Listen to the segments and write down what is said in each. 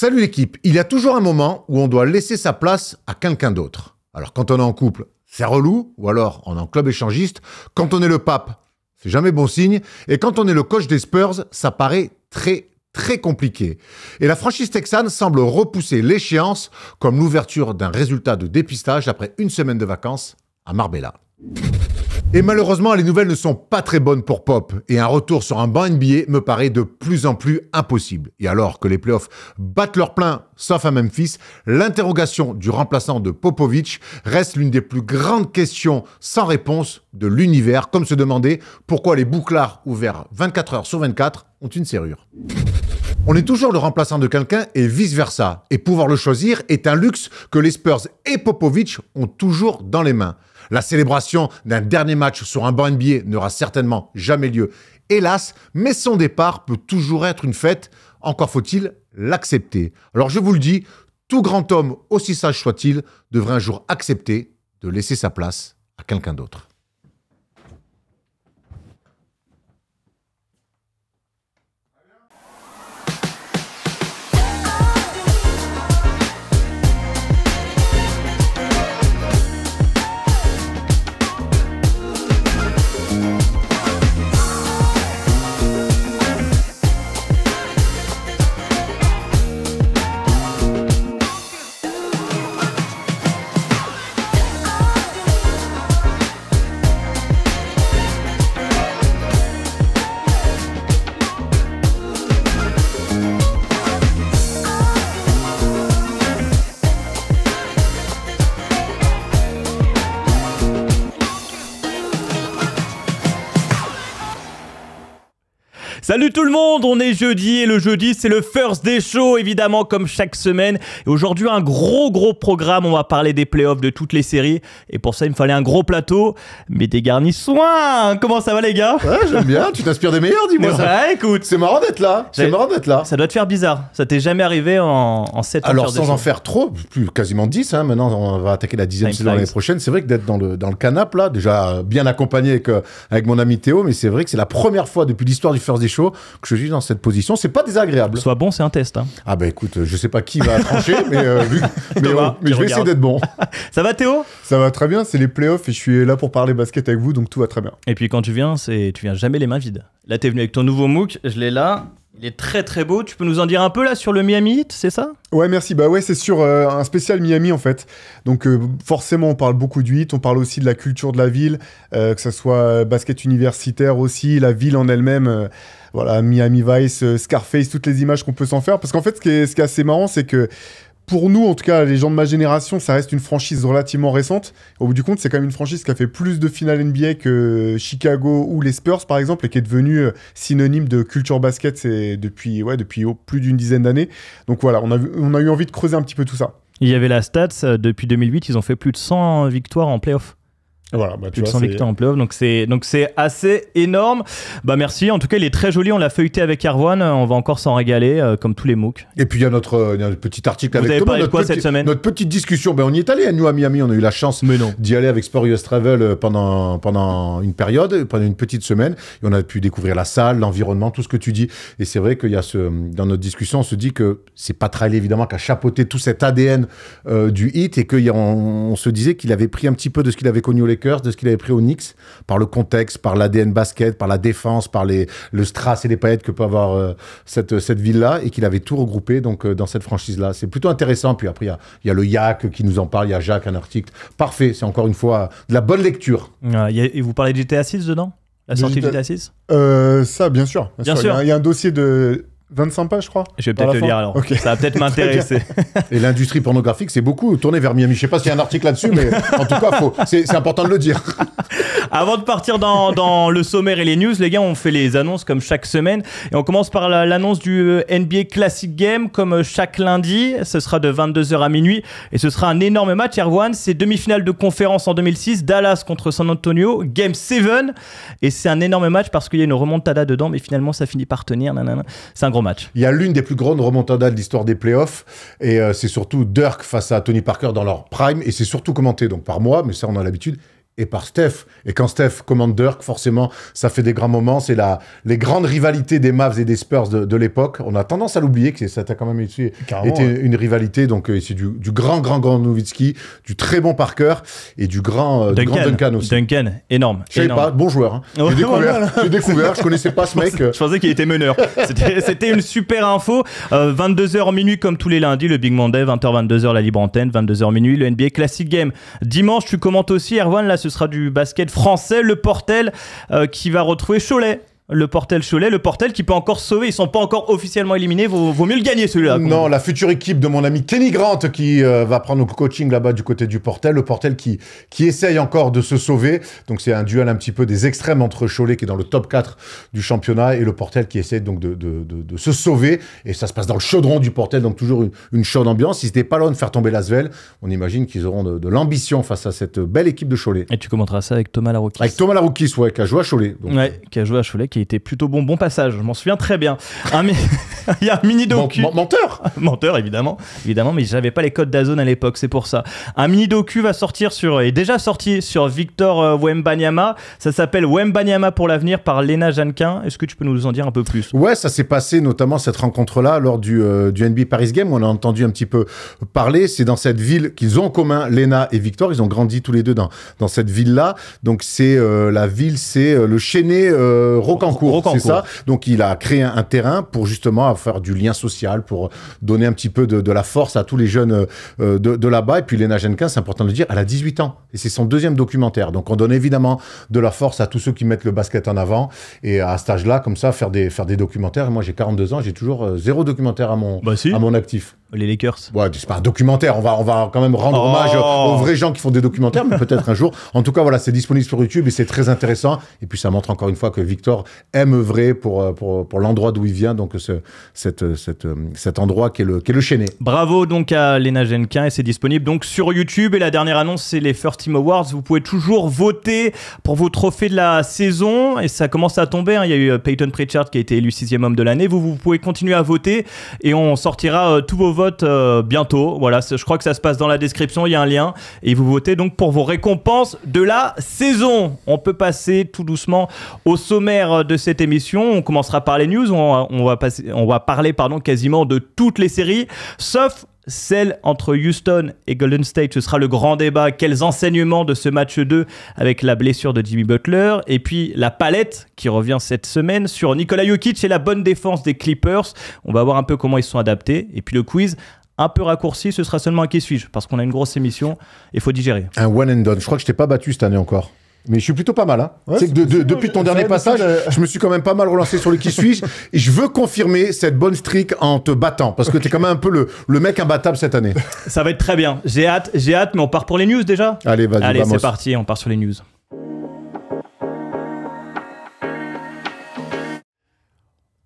Salut l'équipe, il y a toujours un moment où on doit laisser sa place à quelqu'un d'autre. Alors quand on est en couple, c'est relou, ou alors on est en club échangiste. Quand on est le pape, c'est jamais bon signe. Et quand on est le coach des Spurs, ça paraît très compliqué. Et la franchise texane semble repousser l'échéance comme l'ouverture d'un résultat de dépistage après une semaine de vacances à Marbella. Et malheureusement, les nouvelles ne sont pas très bonnes pour Pop, et un retour sur un banc NBA me paraît de plus en plus impossible. Et alors que les playoffs battent leur plein, sauf à Memphis, l'interrogation du remplaçant de Popovich reste l'une des plus grandes questions sans réponse de l'univers, comme se demander pourquoi les bouclards ouverts 24 heures sur 24 ont une serrure. On est toujours le remplaçant de quelqu'un et vice-versa, et pouvoir le choisir est un luxe que les Spurs et Popovich ont toujours dans les mains. La célébration d'un dernier match sur un banc NBA n'aura certainement jamais lieu, hélas, mais son départ peut toujours être une fête, encore faut-il l'accepter. Alors je vous le dis, tout grand homme, aussi sage soit-il, devrait un jour accepter de laisser sa place à quelqu'un d'autre. Salut tout le monde, on est jeudi et le jeudi c'est le First Day Show évidemment comme chaque semaine. Et aujourd'hui un gros programme, on va parler des playoffs de toutes les séries. Et pour ça il me fallait un gros plateau, mais des garnis soins. Comment ça va les gars? Ouais j'aime bien, tu t'inspires des meilleurs dis-moi. Ouais écoute. C'est marrant d'être là, Ça doit te faire bizarre, ça t'est jamais arrivé en 7 ans. Alors sans en faire trop, plus quasiment 10, hein. Maintenant on va attaquer la 10e saison l'année prochaine. C'est vrai que d'être dans le canapé là, déjà bien accompagné avec mon ami Théo, mais c'est vrai que c'est la première fois depuis l'histoire du First Day Show que je suis dans cette position, c'est pas désagréable. Sois bon, c'est un test. Hein. Ah bah écoute, je sais pas qui va trancher, mais je vais essayer d'être bon. Ça va Théo? Ça va très bien, c'est les playoffs et je suis là pour parler basket avec vous, donc tout va très bien. Et puis quand tu viens jamais les mains vides. Là t'es venu avec ton nouveau MOOC, je l'ai là. Il est très beau, tu peux nous en dire un peu là sur le Miami Heat, c'est ça? Ouais merci, bah ouais c'est sur un spécial Miami en fait. Donc forcément on parle beaucoup du Heat, on parle aussi de la culture de la ville, que ça soit basket universitaire aussi, la ville en elle-même, voilà Miami Vice, Scarface, toutes les images qu'on peut s'en faire. Parce qu'en fait ce qui est assez marrant c'est que pour nous, en tout cas, les gens de ma génération, ça reste une franchise relativement récente. Au bout du compte, c'est quand même une franchise qui a fait plus de finales NBA que Chicago ou les Spurs, par exemple, et qui est devenue synonyme de culture basket depuis plus d'une dizaine d'années. Donc voilà, on a eu envie de creuser un petit peu tout ça. Il y avait la stats, depuis 2008, ils ont fait plus de 100 victoires en play-off. Voilà, plus de 100 victoires en playoff, donc c'est assez énorme. Bah merci, en tout cas il est très joli, on l'a feuilleté avec Erwan, on va encore s'en régaler comme tous les MOOC. Et puis il y a notre petit article avec Thomas, cette semaine notre petite discussion. Ben on y est allé, nous à Miami, on a eu la chance d'y aller avec Sport US Travel pendant une période, pendant une petite semaine, et on a pu découvrir la salle, l'environnement, tout ce que tu dis. Et c'est vrai qu'il y a dans notre discussion, on se dit que c'est pas Riley évidemment qui a chapeauté tout cet ADN du Heat, et qu'on se disait qu'il avait pris un petit peu de ce qu'il avait connu au Lakers, de ce qu'il avait pris au Knicks, par le contexte, par l'ADN basket, par la défense, par le strass et les paillettes que peut avoir cette ville-là, et qu'il avait tout regroupé donc, dans cette franchise-là. C'est plutôt intéressant. Puis après, il y a le Yak qui nous en parle, il y a Jacques, un article. Parfait, c'est encore une fois de la bonne lecture. Et vous parlez de GTA 6 dedans? La sortie de GTA 6? Ça, bien sûr. Bien sûr. Il y a un dossier de 25 pages, je crois. Je vais peut-être le lire alors. Okay. Ça va peut-être m'intéresser. Et l'industrie pornographique, c'est beaucoup tourné vers Miami. Je sais pas s'il y a un article là-dessus, mais en tout cas, c'est important de le dire. Avant de partir dans le sommaire et les news, les gars, on fait les annonces comme chaque semaine. Et on commence par l'annonce du NBA Classic Game, comme chaque lundi. Ce sera de 22h à minuit. Et ce sera un énorme match, Erwan. C'est demi-finale de conférence en 2006. Dallas contre San Antonio. Game 7. Et c'est un énorme match parce qu'il y a une remontada dedans. Mais finalement, ça finit par tenir. C'est un gros match. Il y a l'une des plus grandes remontadas de l'histoire des playoffs. Et c'est surtout Dirk face à Tony Parker dans leur prime. Et c'est surtout commenté donc par moi, mais ça, on a l'habitude. et par Steph. Et quand Steph commande Dirk, forcément, ça fait des grands moments. C'est les grandes rivalités des Mavs et des Spurs de l'époque. On a tendance à l'oublier, que ça a quand même été une rivalité. Donc, c'est du grand Nowitzki, du très bon Parker et du grand Duncan aussi. Duncan, énorme. Je savais pas, bon joueur. Hein. J'ai découvert, je connaissais pas ce mec. Je pensais qu'il était meneur. C'était une super info. 22h minuit comme tous les lundis, le Big Monday, 20h, 22h la libre antenne, 22h minuit, le NBA Classic Game. Dimanche, tu commentes aussi, Erwan, là ce sera du basket français, le Portel qui va retrouver Cholet. Le Portel qui peut encore sauver. Ils sont pas encore officiellement éliminés. Vaut mieux le gagner celui-là. Non, la future équipe de mon ami Kenny Grant qui va prendre le coaching là-bas du côté du Portel. Le Portel qui essaye encore de se sauver. Donc c'est un duel un petit peu des extrêmes entre Cholet qui est dans le top 4 du championnat et le Portel qui essaie donc de se sauver. Et ça se passe dans le chaudron du Portel, donc toujours une chaude ambiance. Ils n'étaient pas loin de faire tomber l'Asvel. On imagine qu'ils auront de l'ambition face à cette belle équipe de Cholet. Et tu commenteras ça avec Thomas Laroukis. Avec Thomas Laroukis, ouais, qui a joué à Cholet. Donc. Ouais, qui a joué à Cholet, qui était plutôt bon passage, je m'en souviens très bien. Il y a un mini docu. Menteur Menteur, évidemment, mais j'avais pas les codes d'Azone à l'époque, c'est pour ça. Un mini docu va sortir est déjà sorti sur Victor Wembanyama. Ça s'appelle Wembanyama pour l'avenir par Léna Jeannequin. Est-ce que tu peux nous en dire un peu plus? Ouais, ça s'est passé notamment cette rencontre-là lors du NBA Paris Game. On a entendu un petit peu parler. C'est dans cette ville qu'ils ont en commun, Léna et Victor. Ils ont grandi tous les deux dans cette ville-là. Donc c'est la ville, c'est le Chénet Rocancourt. C'est ça. Donc il a créé un terrain pour justement faire du lien social, pour donner un petit peu de la force à tous les jeunes de là-bas. Et puis Léna Jeannequin, c'est important de le dire, elle a 18 ans. Et c'est son deuxième documentaire. Donc on donne évidemment de la force à tous ceux qui mettent le basket en avant. Et à cet âge-là, comme ça, faire des documentaires. Et moi j'ai 42 ans, j'ai toujours 0 documentaire à mon actif. Les Lakers. Ouais, c'est pas un documentaire. On va quand même rendre hommage aux vrais gens qui font des documentaires, mais peut-être un jour. En tout cas, voilà, c'est disponible sur YouTube et c'est très intéressant. Et puis, ça montre encore une fois que Victor aime œuvrer pour l'endroit d'où il vient. Donc, cet endroit qui est le Chénet. Bravo donc à Léna Jeannequin et c'est disponible donc sur YouTube. Et la dernière annonce, c'est les First Team Awards. Vous pouvez toujours voter pour vos trophées de la saison et ça commence à tomber. Hein. Il y a eu Peyton Pritchard qui a été élu 6e homme de l'année. Vous pouvez continuer à voter et on sortira tous vos vote bientôt. Voilà, je crois que ça se passe dans la description, il y a un lien et vous votez donc pour vos récompenses de la saison. On peut passer tout doucement au sommaire de cette émission. On commencera par les news. On va parler quasiment de toutes les séries, sauf celle entre Houston et Golden State. Ce sera le grand débat. Quels enseignements de ce match 2 avec la blessure de Jimmy Butler et puis la palette qui revient cette semaine sur Nikola Jokic et la bonne défense des Clippers. On va voir un peu comment ils sont adaptés. Et puis le quiz, un peu raccourci, ce sera seulement un qui suis-je parce qu'on a une grosse émission et il faut digérer. Un one and done. Je crois que je t'ai pas battu cette année encore. Mais je suis plutôt pas mal. Hein. Ouais, c'est que depuis ton dernier passage, je me suis quand même pas mal relancé sur le qui suis-je. Et je veux confirmer cette bonne streak en te battant. Parce que t'es quand même un peu le mec imbattable cette année. Ça va être très bien. J'ai hâte, mais on part pour les news déjà. Allez, vas-y. Allez, c'est parti, on part sur les news.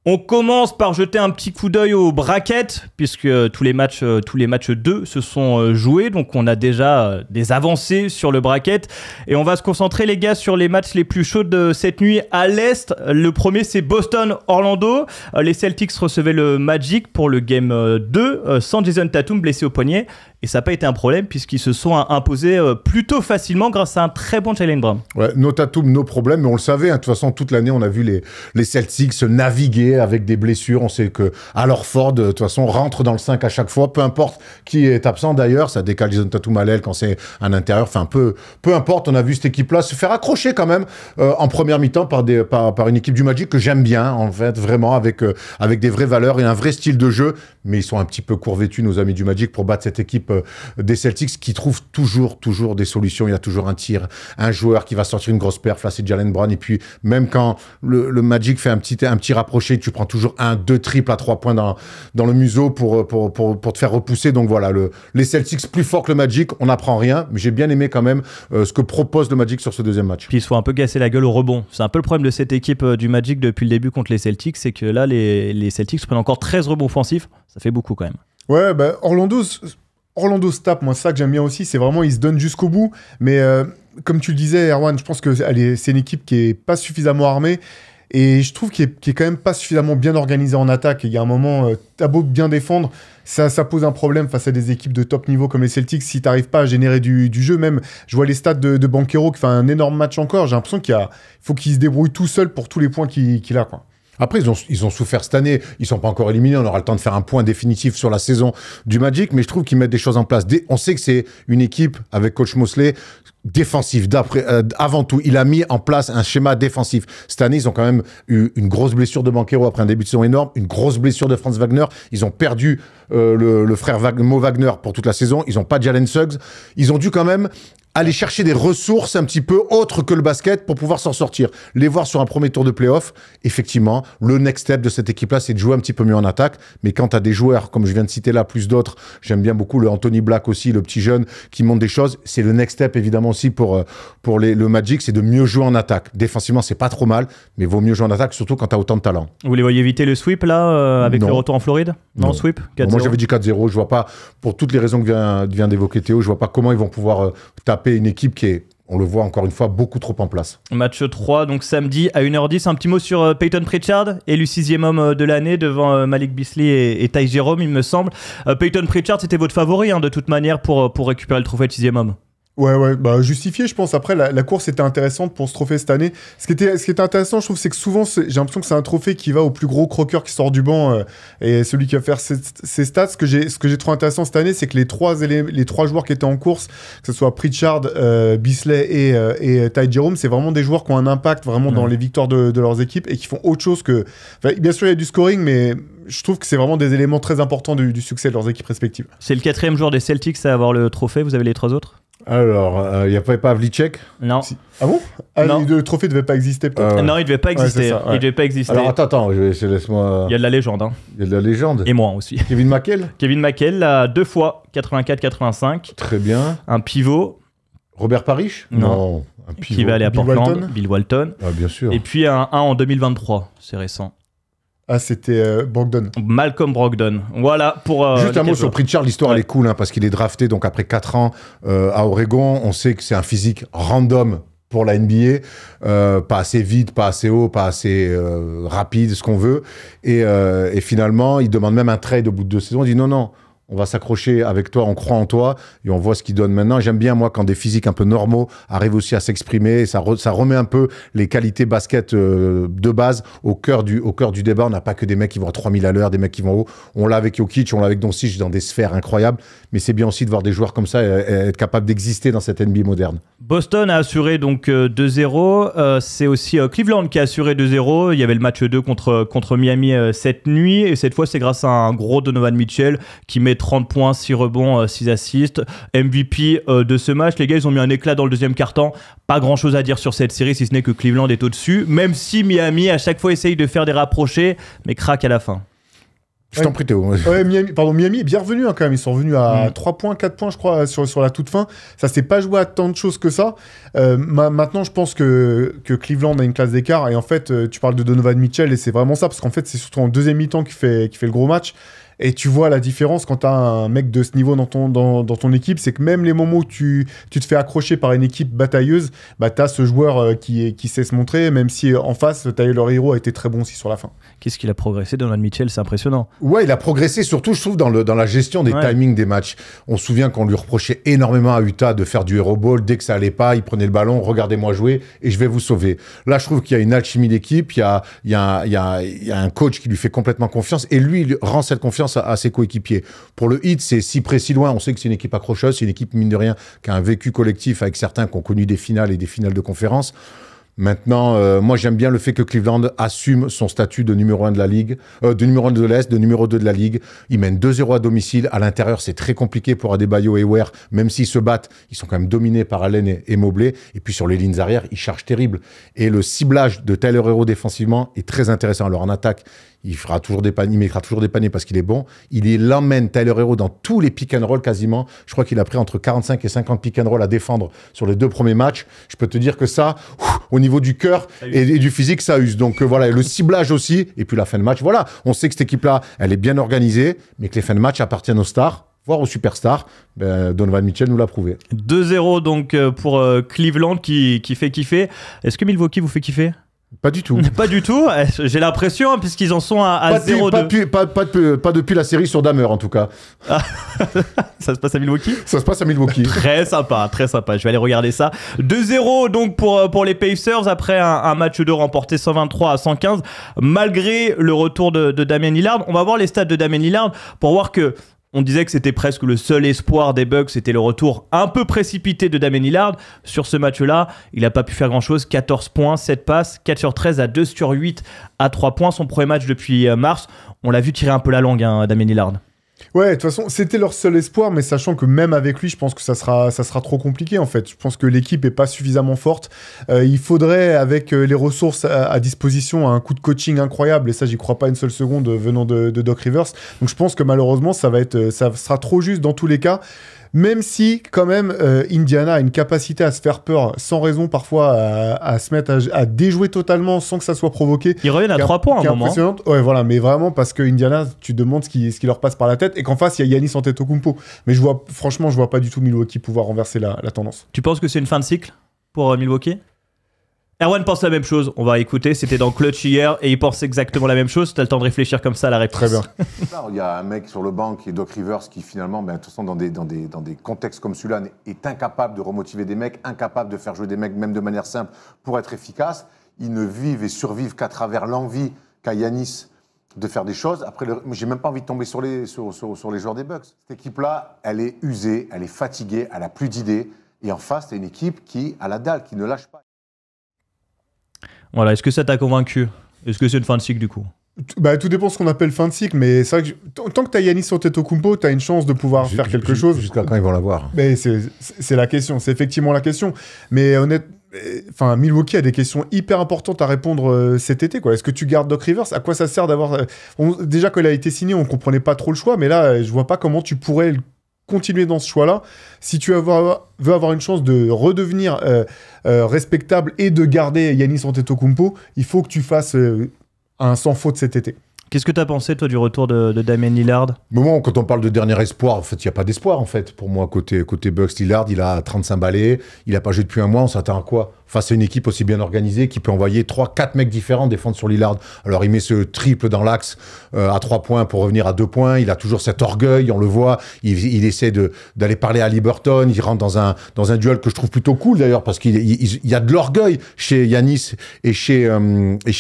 On commence par jeter un petit coup d'œil aux brackets, puisque tous les matchs 2 se sont joués, donc on a déjà des avancées sur le bracket. Et on va se concentrer, les gars, sur les matchs les plus chauds de cette nuit à l'Est. Le premier, c'est Boston-Orlando. Les Celtics recevaient le Magic pour le Game 2, sans Jason Tatum blessé au poignet. Et ça n'a pas été un problème, puisqu'ils se sont imposés plutôt facilement grâce à un très bon Jaylen Brown. Ouais, no Tatum, no problème, mais on le savait. Hein, de toute façon, toute l'année, on a vu les Celtics naviguer avec des blessures. On sait que Al Ford, de toute façon, rentre dans le 5 à chaque fois, peu importe qui est absent d'ailleurs. Ça décale Jason Tatum à l'aile quand c'est un intérieur. Enfin, peu importe, on a vu cette équipe-là se faire accrocher quand même en première mi-temps par une équipe du Magic que j'aime bien, en fait, vraiment, avec des vraies valeurs et un vrai style de jeu. Mais ils sont un petit peu court-vêtus, nos amis du Magic, pour battre cette équipe des Celtics qui trouvent toujours des solutions. Il y a toujours un tir, un joueur qui va sortir une grosse perf. Là, c'est Jaylen Brown. Et puis, même quand le Magic fait un petit rapproché, tu prends toujours 1-2 triples à 3 points dans le museau pour te faire repousser. Donc voilà, les Celtics plus forts que le Magic, on n'apprend rien. Mais j'ai bien aimé quand même ce que propose le Magic sur ce deuxième match. Puis ils se font un peu casser la gueule au rebond. C'est un peu le problème de cette équipe du Magic depuis le début contre les Celtics, c'est que là, les Celtics prennent encore 13 rebonds offensifs. Ça fait beaucoup quand même. Ouais, bah Orlando se tape, moi, c'est ça que j'aime bien aussi, c'est vraiment, ils se donnent jusqu'au bout, mais comme tu le disais, Erwan, je pense que c'est une équipe qui est pas suffisamment armée, Et je trouve qu'il est quand même pas suffisamment bien organisé en attaque. Il y a un moment, t'as beau bien défendre, ça pose un problème face à des équipes de top niveau comme les Celtics. Si t'arrives pas à générer du jeu, même, je vois les stats de Banchero qui fait un énorme match encore. J'ai l'impression faut qu'il se débrouille tout seul pour tous les points qu'il a, quoi. Après, ils ont souffert cette année. Ils sont pas encore éliminés. On aura le temps de faire un point définitif sur la saison du Magic. Mais je trouve qu'ils mettent des choses en place. On sait que c'est une équipe avec coach Mosley défensive. Avant tout, il a mis en place un schéma défensif. Cette année, ils ont quand même eu une grosse blessure de Banchero après un début de saison énorme. Une grosse blessure de Franz Wagner. Ils ont perdu le frère Mo Wagner pour toute la saison. Ils ont pas Jalen Suggs. Ils ont dû quand même aller chercher des ressources un petit peu autres que le basket pour pouvoir s'en sortir. Les voir sur un premier tour de play-off, effectivement, le next step de cette équipe-là, c'est de jouer un petit peu mieux en attaque. Mais quand tu as des joueurs, comme je viens de citer là, plus d'autres, j'aime bien beaucoup le Anthony Black aussi, le petit jeune qui montre des choses. C'est le next step, évidemment, aussi pour le Magic, c'est de mieux jouer en attaque. Défensivement, c'est pas trop mal, mais vaut mieux jouer en attaque, surtout quand tu as autant de talent. Vous les voyez éviter le sweep, là, avec le retour en Floride? Non, sweep 4-0. Moi, j'avais dit 4-0. Je vois pas, pour toutes les raisons que vient d'évoquer Théo, je vois pas comment ils vont pouvoir taper une équipe qui est, on le voit encore une fois, beaucoup trop en place. Match 3, donc samedi à 1h10. Un petit mot sur Peyton Pritchard, élu 6e homme de l'année devant Malik Beasley et Ty Jerome, il me semble. Peyton Pritchard, c'était votre favori, de toute manière, pour récupérer le trophée de 6e homme. Ouais, bah justifié, je pense. Après, la course était intéressante pour ce trophée cette année. Ce qui était intéressant, je trouve, c'est que souvent, j'ai l'impression que c'est un trophée qui va au plus gros croqueur qui sort du banc et celui qui va faire ses stats. Ce que j'ai trouvé intéressant cette année, c'est que les trois joueurs qui étaient en course, que ce soit Pritchard, Beasley et Ty Jerome, c'est vraiment des joueurs qui ont un impact vraiment dans les victoires de leurs équipes et qui font autre chose que... Enfin, bien sûr, il y a du scoring, mais je trouve que c'est vraiment des éléments très importants du succès de leurs équipes respectives. C'est le 4e joueur des Celtics à avoir le trophée. Vous avez les 3 autres? Alors, il n'y a pas Havlicek? Non. Si. Ah bon? Non. Le trophée ne devait pas exister, peut-être. Non, il ne devait pas exister. Ouais, Il devait pas exister. Alors, attends, laisse-moi... Il y a de la légende. Il y a de la légende. Et moi aussi. Kevin McHale? Kevin McHale, là, 2 fois, 84-85. Très bien. Un pivot. Robert Parrish? Non. Un pivot. Qui va aller à Bill Portland. Walton. Bill Walton. Ah, bien sûr. Et puis un en 2023. C'est récent. Ah, c'était Brogdon. Malcolm Brogdon. Voilà pour... Juste un mot sur Pritchard, l'histoire elle est cool, parce qu'il est drafté donc après 4 ans à Oregon. On sait que c'est un physique random pour la NBA, pas assez vite, pas assez haut, pas assez rapide, ce qu'on veut. Et finalement, il demande même un trade au bout de 2 saisons. Il dit non, on va s'accrocher avec toi, on croit en toi et on voit ce qu'il donne maintenant. J'aime bien, moi, quand des physiques un peu normaux arrivent aussi à s'exprimer. Ça remet un peu les qualités basket de base au cœur du débat. On n'a pas que des mecs qui vont à 3000 à l'heure, des mecs qui vont haut. On l'a avec Jokic, on l'a avec Doncic dans des sphères incroyables. Mais c'est bien aussi de voir des joueurs comme ça et être capable d'exister dans cette NBA moderne. Boston a assuré donc 2-0. C'est aussi Cleveland qui a assuré 2-0. Il y avait le match 2 contre Miami cette nuit. Et cette fois, c'est grâce à un gros Donovan Mitchell qui met 30 points, 6 rebonds, 6 assists. MVP de ce match. Les gars, ils ont mis un éclat dans le deuxième quart-temps. Pas grand-chose à dire sur cette série, si ce n'est que Cleveland est au-dessus. Même si Miami, à chaque fois, essaye de faire des rapprochés, mais craque à la fin. Je t'en prie, Théo. Ouais, Miami est bien revenu quand même. Ils sont revenus à 3 points, 4 points, je crois, sur la toute fin. Ça s'est pas joué à tant de choses que ça. Maintenant, je pense que Cleveland a une classe d'écart. Et en fait, tu parles de Donovan Mitchell et c'est vraiment ça. Parce qu'en fait, c'est surtout en deuxième mi-temps qu'il fait le gros match. Et tu vois la différence quand tu as un mec de ce niveau dans ton équipe, c'est que même les moments où tu te fais accrocher par une équipe batailleuse, bah, tu as ce joueur qui sait se montrer, même si en face, Tyler Hero a été très bon aussi sur la fin. Qu'est-ce qu'il a progressé, Donovan Mitchell, c'est impressionnant. Ouais, il a progressé, surtout, je trouve, dans la gestion des timings des matchs. On se souvient qu'on lui reprochait énormément à Utah de faire du hero ball. Dès que ça allait pas, il prenait le ballon, regardez-moi jouer et je vais vous sauver. Là, je trouve qu'il y a une alchimie d'équipe, il y a un coach qui lui fait complètement confiance et lui, il rend cette confiance à ses coéquipiers. Pour le Heat, c'est si près, si loin. On sait que c'est une équipe accrocheuse, c'est une équipe, mine de rien, qui a un vécu collectif avec certains qui ont connu des finales et des finales de conférence. Maintenant, moi, j'aime bien le fait que Cleveland assume son statut de numéro 1 de la Ligue, de numéro 1 de l'Est, de numéro 2 de la Ligue. Ils mènent 2-0 à domicile. À l'intérieur, c'est très compliqué pour Adebayo et Ware. Même s'ils se battent, ils sont quand même dominés par Allen et Mobley. Et puis, sur les lignes arrière, ils chargent terrible. Et le ciblage de Tyler Hero défensivement est très intéressant. Alors, en attaque, il mettra toujours des paniers parce qu'il est bon. Il l'emmène, Tyler Hero, dans tous les pick and roll quasiment. Je crois qu'il a pris entre 45 et 50 pick and roll à défendre sur les 2 premiers matchs. Je peux te dire que ça, au niveau du cœur et du physique, ça use. Donc voilà, et le ciblage aussi. Et puis la fin de match, voilà. On sait que cette équipe-là, elle est bien organisée, mais que les fins de match appartiennent aux stars, voire aux superstars. Donovan Mitchell nous l'a prouvé. 2-0 donc pour Cleveland qui fait kiffer. Est-ce que Milwaukee vous fait kiffer ? Pas du tout. Pas du tout, j'ai l'impression, hein, puisqu'ils en sont à 0-2. Pas depuis la série sur Dahmer, en tout cas. Ça se passe à Milwaukee? Ça se passe à Milwaukee. Très sympa, très sympa. Je vais aller regarder ça. 2-0 donc pour les Pacers après un match 2 remporté 123-115, malgré le retour de Damian Lillard. On va voir les stats de Damian Lillard pour voir que on disait que c'était presque le seul espoir des Bucks, c'était le retour un peu précipité de Damian Lillard. Sur ce match-là, il n'a pas pu faire grand-chose. 14 points, 7 passes, 4 sur 13 à 2 sur 8 à 3 points. Son premier match depuis mars. On l'a vu tirer un peu la langue, hein, Damian Lillard. Ouais, de toute façon, c'était leur seul espoir, mais sachant que même avec lui, je pense que ça sera trop compliqué, en fait. Je pense que l'équipe est pas suffisamment forte. Il faudrait, avec les ressources à disposition, un coup de coaching incroyable, et ça, j'y crois pas une seule seconde venant de Doc Rivers. Donc, je pense que malheureusement, ça sera trop juste dans tous les cas. Même si, quand même, Indiana a une capacité à se faire peur sans raison, parfois, à se mettre à déjouer totalement sans que ça soit provoqué. Ils reviennent à 3 points à un moment. Ouais, voilà, mais vraiment parce que Indiana, tu te demandes ce qui leur passe par la tête et qu'en face, il y a Giannis Antetokounmpo. Mais franchement, je vois pas du tout Milwaukee pouvoir renverser la tendance. Tu penses que c'est une fin de cycle pour Milwaukee? Erwan pense la même chose, on va écouter, c'était dans Clutch hier et il pense exactement la même chose, tu as le temps de réfléchir comme ça à la réponse. Très bien. Il y a un mec sur le banc qui est Doc Rivers qui finalement, de toute façon, dans des contextes comme celui-là, est incapable de remotiver des mecs, incapable de faire jouer des mecs même de manière simple pour être efficace. Ils ne vivent et survivent qu'à travers l'envie qu'a Giannis de faire des choses. Après, j'ai même pas envie de tomber sur les joueurs des Bucks. Cette équipe-là, elle est usée, elle est fatiguée, elle a plus d'idées. Et en face, c'est une équipe qui a la dalle, qui ne lâche pas. Voilà, est-ce que ça t'a convaincu? Est-ce que c'est une fin de cycle du coup? Tout dépend de ce qu'on appelle fin de cycle, mais c'est vrai que tant que tu as Giannis Antetokounmpo, tu as une chance de pouvoir faire quelque chose. Jusqu'à quand ils vont l'avoir? Mais c'est la question, c'est effectivement la question. Mais Milwaukee a des questions hyper importantes à répondre cet été, quoi. Est-ce que tu gardes Doc Rivers? À quoi ça sert d'avoir... déjà, quand il a été signé, on comprenait pas trop le choix, mais là, je vois pas comment tu pourrais continuer dans ce choix-là. Si tu veux avoir une chance de redevenir respectable et de garder Giannis Antetokounmpo, il faut que tu fasses un sans faute cet été. Qu'est-ce que tu as pensé, toi, du retour de Damian Lillard? Mais moi, quand on parle de dernier espoir, en fait, il n'y a pas d'espoir, en fait. Pour moi, côté Bucks, Lillard, il a 35 balais, il n'a pas joué depuis un mois, on s'attend à quoi? Face à une équipe aussi bien organisée qui peut envoyer 3-4 mecs différents défendre sur Lillard. Alors, il met ce triple dans l'axe à 3 points pour revenir à 2 points. Il a toujours cet orgueil, on le voit. Il essaie d'aller parler à Liberton. Il rentre dans un duel que je trouve plutôt cool, d'ailleurs, parce qu'il y a de l'orgueil chez Giannis et chez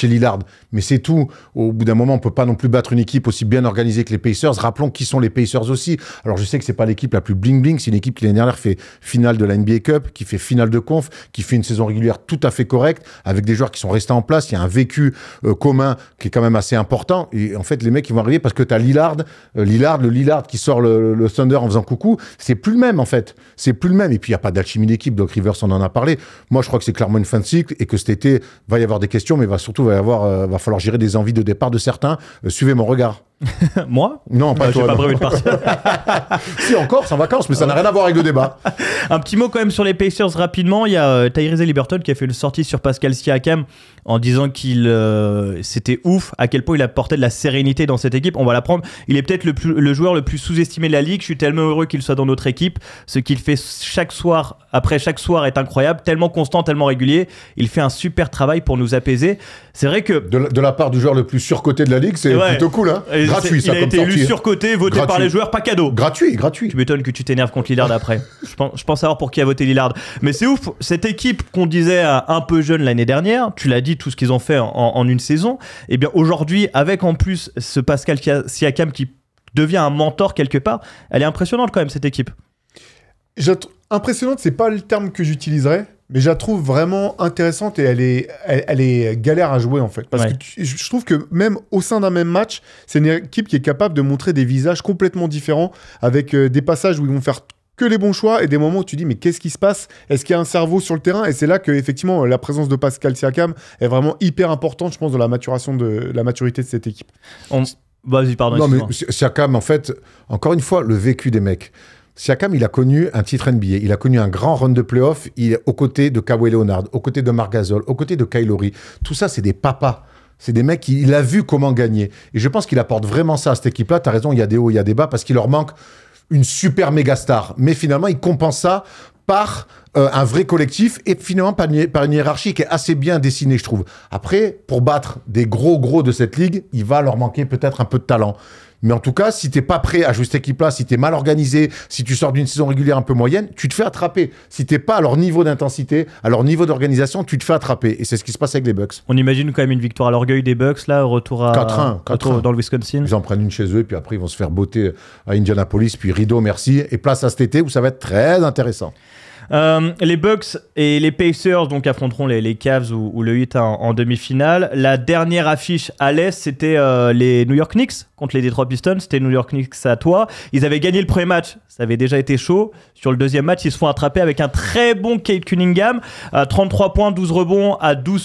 Lillard. Mais c'est tout. Au bout d'un moment, on ne peut pas non plus battre une équipe aussi bien organisée que les Pacers. Rappelons qui sont les Pacers aussi. Alors, je sais que c'est pas l'équipe la plus bling-bling. C'est une équipe qui, l'année dernière, fait finale de la NBA Cup, qui fait finale de conf, qui fait une saison régulière tout à fait correcte, avec des joueurs qui sont restés en place. Il y a un vécu commun qui est quand même assez important. Et en fait, les mecs, ils vont arriver parce que tu as le Lillard qui sort le Thunder en faisant coucou. C'est plus le même, en fait. C'est plus le même. Et puis, il n'y a pas d'alchimie d'équipe. Doc Rivers, on en a parlé. Moi, je crois que c'est clairement une fin de cycle et que cet été, va y avoir des questions, mais va falloir gérer des envies de départ de certains. Suivez mon regard. Moi? Non, pas toi. J'ai pas prévu de partir. Si, encore, c'est en vacances, mais ça n'a rien à voir avec le débat. Un petit mot quand même sur les Pacers rapidement. Il y a Tyrese Haliburton qui a fait une sortie sur Pascal Siakam en disant qu'il c'était ouf à quel point il apportait de la sérénité dans cette équipe. On va l'apprendre. Il est peut-être le joueur le plus sous-estimé de la ligue. Je suis tellement heureux qu'il soit dans notre équipe. Ce qu'il fait chaque soir est incroyable, tellement constant, tellement régulier. Il fait un super travail pour nous apaiser. C'est vrai que de la part du joueur le plus surcoté de la ligue, c'est plutôt cool, hein. Gratuit, ça, il a été élu surcoté, voté par les joueurs, pas cadeau. Gratuit. Tu m'étonnes que tu t'énerves contre Lillard après. Je pense savoir pour qui a voté Lillard. Mais c'est ouf, cette équipe qu'on disait un peu jeune l'année dernière, tu l'as dit, tout ce qu'ils ont fait en une saison, et bien aujourd'hui, avec en plus ce Pascal Siakam qui devient un mentor quelque part, elle est impressionnante quand même, cette équipe. Impressionnante, c'est pas le terme que j'utiliserais, mais je la trouve vraiment intéressante et elle est galère à jouer en fait. Parce que je trouve que même au sein d'un même match, c'est une équipe qui est capable de montrer des visages complètement différents avec des passages où ils vont faire que les bons choix et des moments où tu dis mais qu'est-ce qui se passe? Est-ce qu'il y a un cerveau sur le terrain? Et c'est là que effectivement la présence de Pascal Siakam est vraiment hyper importante, je pense, dans la maturité de cette équipe. Vas-y, pardon. Non, mais Siakam, en fait, encore une fois, le vécu des mecs. Siakam, il a connu un titre NBA, il a connu un grand run de playoff, il est aux côtés de Kawhi Leonard, aux côtés de Marc Gasol, aux côtés de Kyle Lowry. Tout ça, c'est des papas. C'est des mecs, il a vu comment gagner. Et je pense qu'il apporte vraiment ça à cette équipe-là. Tu as raison, il y a des hauts, il y a des bas, parce qu'il leur manque une super méga star. Mais finalement, il compense ça par un vrai collectif et finalement par une hiérarchie qui est assez bien dessinée, je trouve. Après, pour battre des gros de cette ligue, il va leur manquer peut-être un peu de talent. Mais en tout cas, si t'es pas prêt à jouer cette équipe-là, si t'es mal organisé, si tu sors d'une saison régulière un peu moyenne, tu te fais attraper. Si t'es pas à leur niveau d'intensité, à leur niveau d'organisation, tu te fais attraper. Et c'est ce qui se passe avec les Bucks. On imagine quand même une victoire à l'orgueil des Bucks, là, retour à 4-1 dans le Wisconsin. Ils en prennent une chez eux, puis après ils vont se faire botter à Indianapolis, puis rideau, merci. Et place à cet été où ça va être très intéressant. Les Bucks et les Pacers donc affronteront les Cavs ou le Heat en demi-finale. La dernière affiche à l'Est, c'était les New York Knicks contre les Detroit Pistons. C'était New York Knicks à toi. Ils avaient gagné le premier match, ça avait déjà été chaud. Sur le deuxième match, ils se font attraper avec un très bon Cade Cunningham, 33 points, 12 rebonds, à 10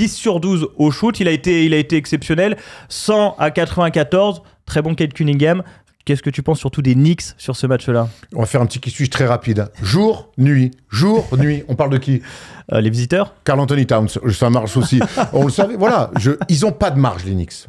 sur 12 au shoot. Il a été exceptionnel, 100 à 94, très bon Cade Cunningham. Qu'est-ce que tu penses surtout des Knicks sur ce match-là? On va faire un petit qui-suis très rapide. Jour, nuit. On parle de qui? Les visiteurs? Karl Anthony Towns, ça marche aussi. On le savait, voilà. Ils n'ont pas de marge, les Knicks.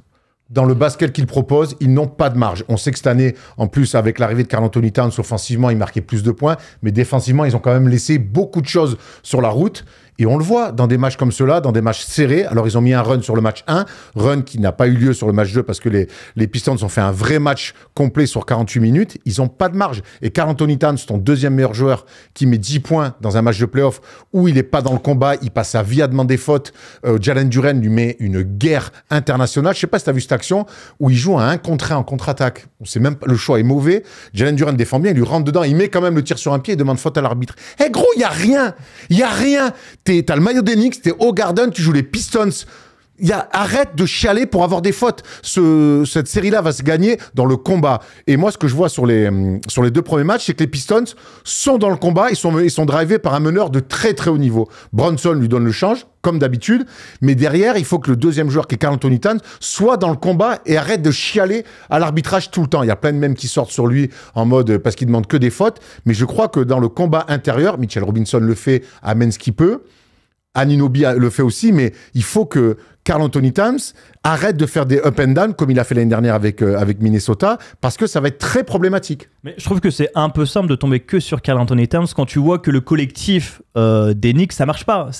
Dans le basket qu'ils proposent, ils n'ont pas de marge. On sait que cette année, en plus, avec l'arrivée de Karl Anthony Towns, offensivement, il marquait plus de points, mais défensivement, ils ont quand même laissé beaucoup de choses sur la route. Et on le voit dans des matchs comme ceux-là, dans des matchs serrés. Alors, ils ont mis un run sur le match 1, run qui n'a pas eu lieu sur le match 2 parce que les Pistons ont fait un vrai match complet sur 48 minutes. Ils n'ont pas de marge. Et Karl Anthony Towns, ton deuxième meilleur joueur, qui met 10 points dans un match de playoff où il n'est pas dans le combat, il passe sa vie à demander faute. Jalen Duren lui met une guerre internationale. Je ne sais pas si tu as vu cette action où il joue à 1 contre 1 en contre-attaque. On sait même pas, le choix est mauvais. Jalen Duren défend bien, il lui rentre dedans, il met quand même le tir sur un pied et demande faute à l'arbitre. Eh gros, il n'y a rien. Il n'y a rien. T'as le maillot des Knicks, t'es au Garden, tu joues les Pistons. Arrête de chialer pour avoir des fautes. Cette série-là va se gagner dans le combat. Et moi, ce que je vois sur les 2 premiers matchs, c'est que les Pistons sont dans le combat. Ils sont drivés par un meneur de très très haut niveau. Bronson lui donne le change, comme d'habitude. Mais derrière, il faut que le deuxième joueur, qui est Karl Anthony Towns, soit dans le combat et arrête de chialer à l'arbitrage tout le temps. Il y a plein de mèmes qui sortent sur lui en mode parce qu'il demande que des fautes. Mais je crois que dans le combat intérieur, Mitchell Robinson le fait, amène ce qu'il peut. Anunoby le fait aussi, mais il faut que Karl Anthony Towns arrête de faire des up and down comme il a fait l'année dernière avec Minnesota, parce que ça va être très problématique. Mais je trouve que c'est un peu simple de tomber que sur Karl Anthony Towns quand tu vois que le collectif des Knicks, ça marche pas.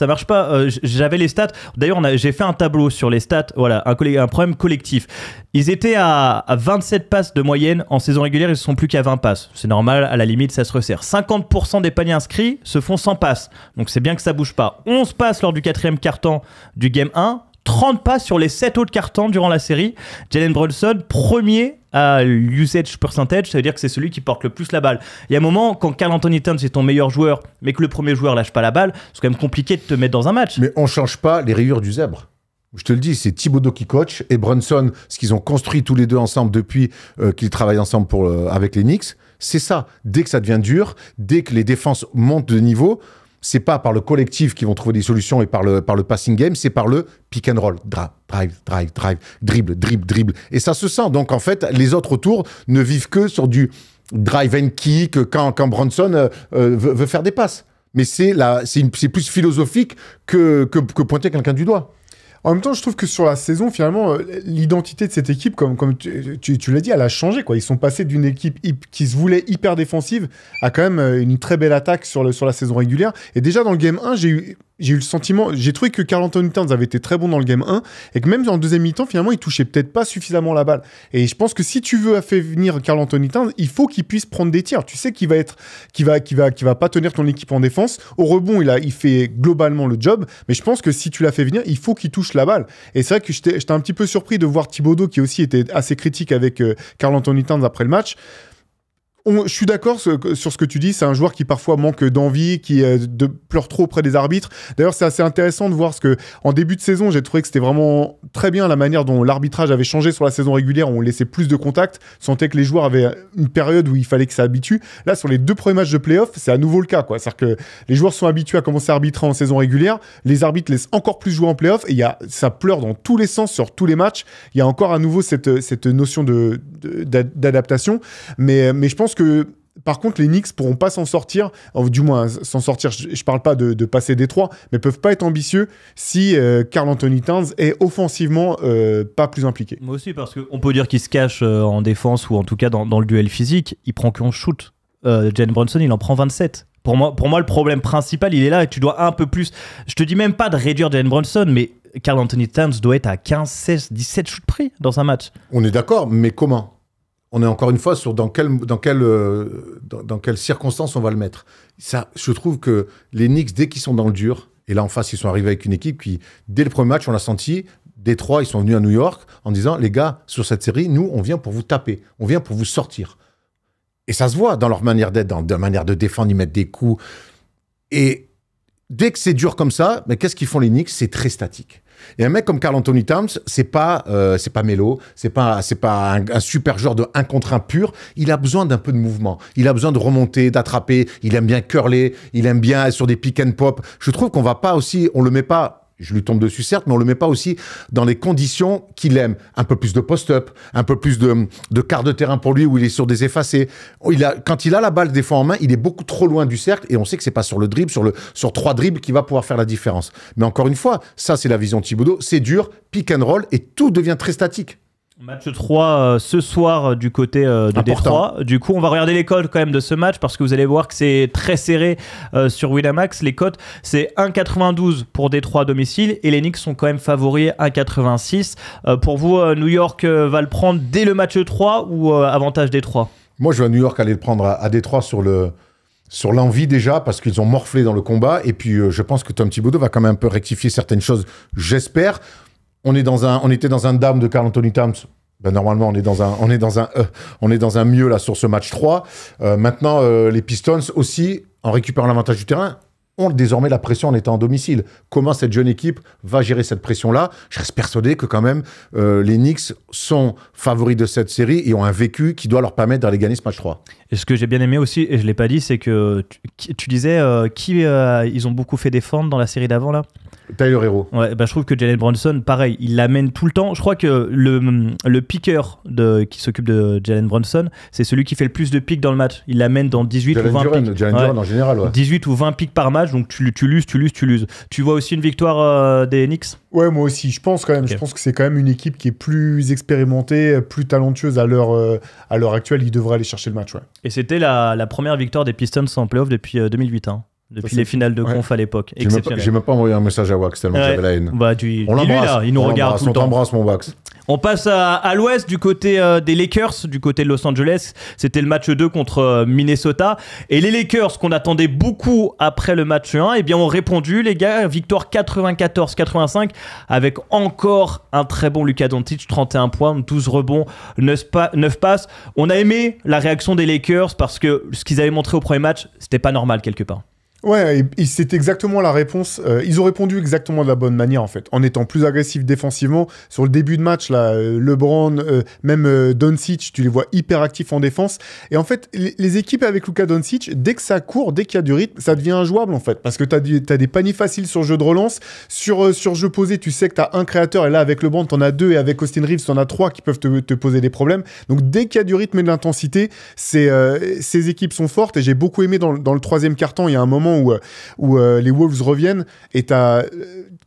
J'avais les stats. D'ailleurs, j'ai fait un tableau sur les stats. Voilà, un problème collectif. Ils étaient à 27 passes de moyenne en saison régulière, ils ne sont plus qu'à 20 passes. C'est normal, à la limite, ça se resserre. 50% des paniers inscrits se font sans passes. Donc c'est bien que ça bouge pas. 11 passes lors du 4e quart-temps du Game 1. 30 passes sur les 7 autres cartons durant la série. Jalen Brunson, premier à l'usage percentage, ça veut dire que c'est celui qui porte le plus la balle. Il y a un moment, quand Karl Anthony Towns est ton meilleur joueur, mais que le premier joueur lâche pas la balle, c'est quand même compliqué de te mettre dans un match. Mais on change pas les rayures du zèbre. Je te le dis, c'est Thibodeau qui coach et Brunson, ce qu'ils ont construit tous les deux ensemble depuis qu'ils travaillent ensemble avec les Knicks, c'est ça. Dès que ça devient dur, dès que les défenses montent de niveau, c'est pas par le collectif qu'ils vont trouver des solutions et par le passing game, c'est par le pick and roll. Drive, dribble. Et ça se sent. Donc, en fait, les autres autour ne vivent que sur du drive and kick quand Brunson veut faire des passes. Mais c'est plus philosophique que pointer quelqu'un du doigt. En même temps, je trouve que sur la saison, finalement, l'identité de cette équipe, comme tu l'as dit, elle a changé, quoi. Ils sont passés d'une équipe qui se voulait hyper défensive à quand même une très belle attaque sur la saison régulière. Et déjà, dans le Game 1, j'ai eu le sentiment, j'ai trouvé que Karl Anthony Towns avait été très bon dans le Game 1 et que même dans le deuxième mi-temps, finalement, il touchait peut-être pas suffisamment la balle. Et je pense que si tu veux faire venir Karl Anthony Towns, il faut qu'il puisse prendre des tirs. Tu sais qu'il va pas tenir ton équipe en défense. Au rebond, il fait globalement le job. Mais je pense que si tu l'as fait venir, il faut qu'il touche la balle. Et c'est vrai que j'étais un petit peu surpris de voir Thibodeau, qui aussi était assez critique avec Karl Anthony Towns après le match. Je suis d'accord sur ce que tu dis, c'est un joueur qui parfois manque d'envie, qui pleure trop auprès des arbitres. D'ailleurs, c'est assez intéressant de voir ce que, en début de saison, j'ai trouvé que c'était vraiment très bien la manière dont l'arbitrage avait changé sur la saison régulière, où on laissait plus de contacts, sentait que les joueurs avaient une période où il fallait que ça habitue. Là, sur les 2 premiers matchs de play-off, c'est à nouveau le cas, quoi. C'est-à-dire que les joueurs sont habitués à commencer à arbitrer en saison régulière, les arbitres laissent encore plus jouer en play-off, et ça pleure dans tous les sens sur tous les matchs. Il y a encore à nouveau cette notion d'adaptation, mais je pense que par contre les Knicks pourront pas s'en sortir, du moins s'en sortir, je parle pas de passer Détroit, mais peuvent pas être ambitieux si Karl Anthony Towns est offensivement pas plus impliqué. Moi aussi, parce qu'on peut dire qu'il se cache en défense ou en tout cas dans le duel physique, il prend qu'un shoot. Jalen Brunson, il en prend 27. Pour moi, le problème principal, il est là et tu dois un peu plus. Je te dis même pas de réduire Jalen Brunson, mais Karl Anthony Towns doit être à 15, 16, 17 shoots pris dans un match. On est d'accord, mais comment? On est encore une fois sur dans quelles circonstances on va le mettre. Ça, je trouve que les Knicks, dès qu'ils sont dans le dur, et là en face, ils sont arrivés avec une équipe qui, dès le premier match, on l'a senti, Détroit, ils sont venus à New York en disant, les gars, sur cette série, nous, on vient pour vous taper, on vient pour vous sortir. Et ça se voit dans leur manière d'être, dans leur manière de défendre, ils mettent des coups. Et dès que c'est dur comme ça, mais qu'est-ce qu'ils font les Knicks? C'est très statique. Et un mec comme Karl Anthony Towns, c'est pas Melo, c'est pas un super joueur de 1 contre 1 pur. Il a besoin d'un peu de mouvement. Il a besoin de remonter, d'attraper. Il aime bien curler. Il aime bien sur des pick and pop. Je trouve qu'on va pas aussi, on le met pas. Je lui tombe dessus, certes, mais on le met pas aussi dans les conditions qu'il aime. Un peu plus de post-up, un peu plus de quart de terrain pour lui où il est sur des effacés. Quand il a la balle des fois en main, il est beaucoup trop loin du cercle et on sait que c'est pas sur le dribble, sur 3 dribbles qu'il va pouvoir faire la différence. Mais encore une fois, ça c'est la vision de Thibodeau. C'est dur, pick and roll et tout devient très statique. Match 3 ce soir du côté de Détroit. Du coup, on va regarder les codes quand même de ce match parce que vous allez voir que c'est très serré sur Winamax. Les codes, c'est 1,92 pour Détroit à domicile et les Knicks sont quand même favoris 1,86. Pour vous, New York va le prendre dès le match 3 ou avantage Détroit? Moi, je vois New York aller le prendre à Détroit sur l'envie déjà, parce qu'ils ont morflé dans le combat. Et puis, je pense que Tom Thibodeau va quand même un peu rectifier certaines choses, j'espère. On était dans un down de Karl Anthony Towns. Ben normalement, on est dans un mieux là sur ce match 3. Maintenant, les Pistons aussi, en récupérant l'avantage du terrain, ont désormais la pression en étant à domicile. Comment cette jeune équipe va gérer cette pression-là? Je reste persuadé que quand même, les Knicks sont favoris de cette série et ont un vécu qui doit leur permettre d'aller gagner ce match 3. Et ce que j'ai bien aimé aussi, et je ne l'ai pas dit, c'est que tu disais ils ont beaucoup fait défendre dans la série d'avant là. Tyler Hero. Ouais, bah, je trouve que Jalen Brunson, pareil, il l'amène tout le temps. Je crois que le picker qui s'occupe de Jalen Brunson, c'est celui qui fait le plus de pics dans le match. Il l'amène dans 18 ou 20 pics. Jalen Duren en général, ouais. 18 ou 20 pics par match, donc tu l'uses. Tu vois aussi une victoire des Knicks? Ouais, moi aussi. Je pense quand même. Okay. Je pense que c'est quand même une équipe qui est plus expérimentée, plus talentueuse à l'heure actuelle. Ils devraient aller chercher le match, ouais. Et c'était la première victoire des Pistons en playoff depuis 2008, hein. Depuis les finales de conf à l'époque. J'ai même pas envoyé un message à Wax tellement j'avais la haine. Bah, on l'embrasse, il nous regarde tout le temps. On t'embrasse, mon Wax. On passe à l'ouest du côté des Lakers, du côté de Los Angeles. C'était le match 2 contre Minnesota. Et les Lakers, qu'on attendait beaucoup après le match 1, eh bien, ont répondu, les gars. Victoire 94-85 avec encore un très bon Luka Doncic, 31 points, 12 rebonds, 9 passes. On a aimé la réaction des Lakers parce que ce qu'ils avaient montré au premier match, c'était pas normal quelque part. Ouais, et c'est exactement la réponse. Ils ont répondu exactement de la bonne manière, en fait, en étant plus agressifs défensivement. Sur le début de match, là, LeBron, même Doncic, tu les vois hyper actifs en défense. Et en fait, les équipes avec Luka Doncic, dès que ça court, dès qu'il y a du rythme, ça devient injouable, en fait. Parce que t'as des paniers faciles sur jeu de relance. Sur jeu posé, tu sais que t'as un créateur. Et là, avec LeBron, t'en as 2. Et avec Austin Reeves, t'en as 3 qui peuvent te poser des problèmes. Donc, dès qu'il y a du rythme et de l'intensité, ces équipes sont fortes. Et j'ai beaucoup aimé dans le troisième quart-temps, il y a un moment où les Wolves reviennent et t'as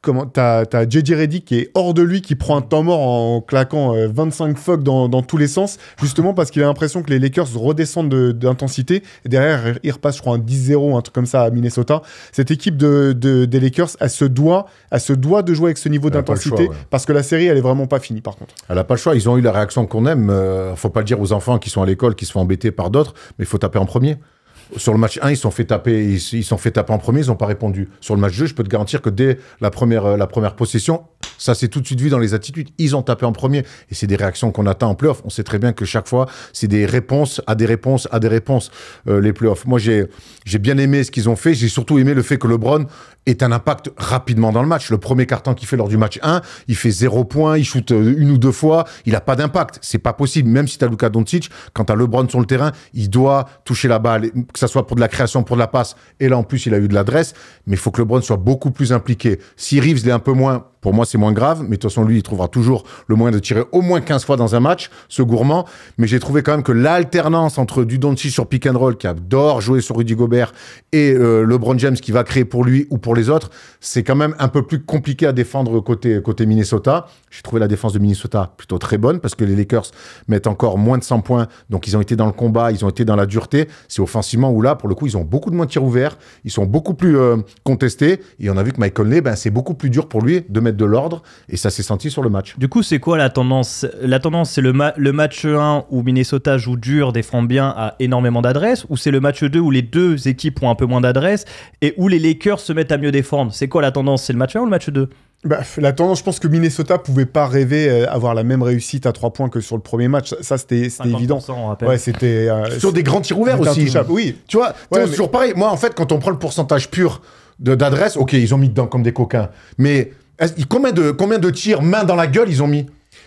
JJ Redick qui est hors de lui, qui prend un temps mort en claquant 25 fucks dans tous les sens, justement parce qu'il a l'impression que les Lakers redescendent d'intensité et derrière ils repassent, je crois, un 10-0, un truc comme ça à Minnesota. Cette équipe des Lakers, elle se doit de jouer avec ce niveau d'intensité, parce que la série elle est vraiment pas finie par contre. Elle a pas le choix, ils ont eu la réaction qu'on aime. Faut pas le dire aux enfants qui sont à l'école, qui se font embêter par d'autres, mais il faut taper en premier. Sur le match 1, ils se sont fait taper en premier, ils n'ont pas répondu. Sur le match 2, je peux te garantir que dès la première possession, ça s'est tout de suite vu dans les attitudes. Ils ont tapé en premier. Et c'est des réactions qu'on attend en play-off. On sait très bien que chaque fois, c'est des réponses à des réponses à des réponses, les play-offs. Moi, j'ai bien aimé ce qu'ils ont fait. J'ai surtout aimé le fait que LeBron ait un impact rapidement dans le match. Le premier carton qu'il fait lors du match 1, il fait 0 points, il shoot 1 ou 2 fois, il n'a pas d'impact. C'est pas possible. Même si tu as Luka Doncic, quand tu as LeBron sur le terrain, il doit toucher la balle, que ça soit pour de la création, pour de la passe. Et là, en plus, il a eu de l'adresse. Mais il faut que LeBron soit beaucoup plus impliqué. Si Reeves l'est un peu moins, Pour moi, c'est moins grave, mais de toute façon, lui, il trouvera toujours le moyen de tirer au moins 15 fois dans un match, ce gourmand. Mais j'ai trouvé quand même que l'alternance entre du Doncic sur pick and roll, qui adore jouer sur Rudy Gobert, et LeBron James qui va créer pour lui ou pour les autres, c'est quand même un peu plus compliqué à défendre côté Minnesota. J'ai trouvé la défense de Minnesota plutôt très bonne, parce que les Lakers mettent encore moins de 100 points, donc ils ont été dans le combat, ils ont été dans la dureté. C'est offensivement où là, pour le coup, ils ont beaucoup de moins de tirs ouverts, ils sont beaucoup plus contestés, et on a vu que Mike Conley, c'est beaucoup plus dur pour lui de mettre de l'ordre, et ça s'est senti sur le match. Du coup, c'est quoi la tendance? La tendance, c'est le match 1 où Minnesota joue dur, défend bien, a énormément d'adresse, ou c'est le match 2 où les deux équipes ont un peu moins d'adresse, et où les Lakers se mettent à mieux défendre? C'est quoi la tendance? C'est le match 1 ou le match 2? La tendance, je pense que Minnesota pouvait pas rêver avoir la même réussite à 3 points que sur le premier match. Ça, c'était évident. On rappelle. Ouais, c'était sur des grands tirs ouverts aussi. Oui. Tu vois, c'est toujours pareil. Moi, en fait, quand on prend le pourcentage pur d'adresse, ok, ils ont mis dedans comme des coquins. Mais combien de tirs main dans la gueule ils ont mis?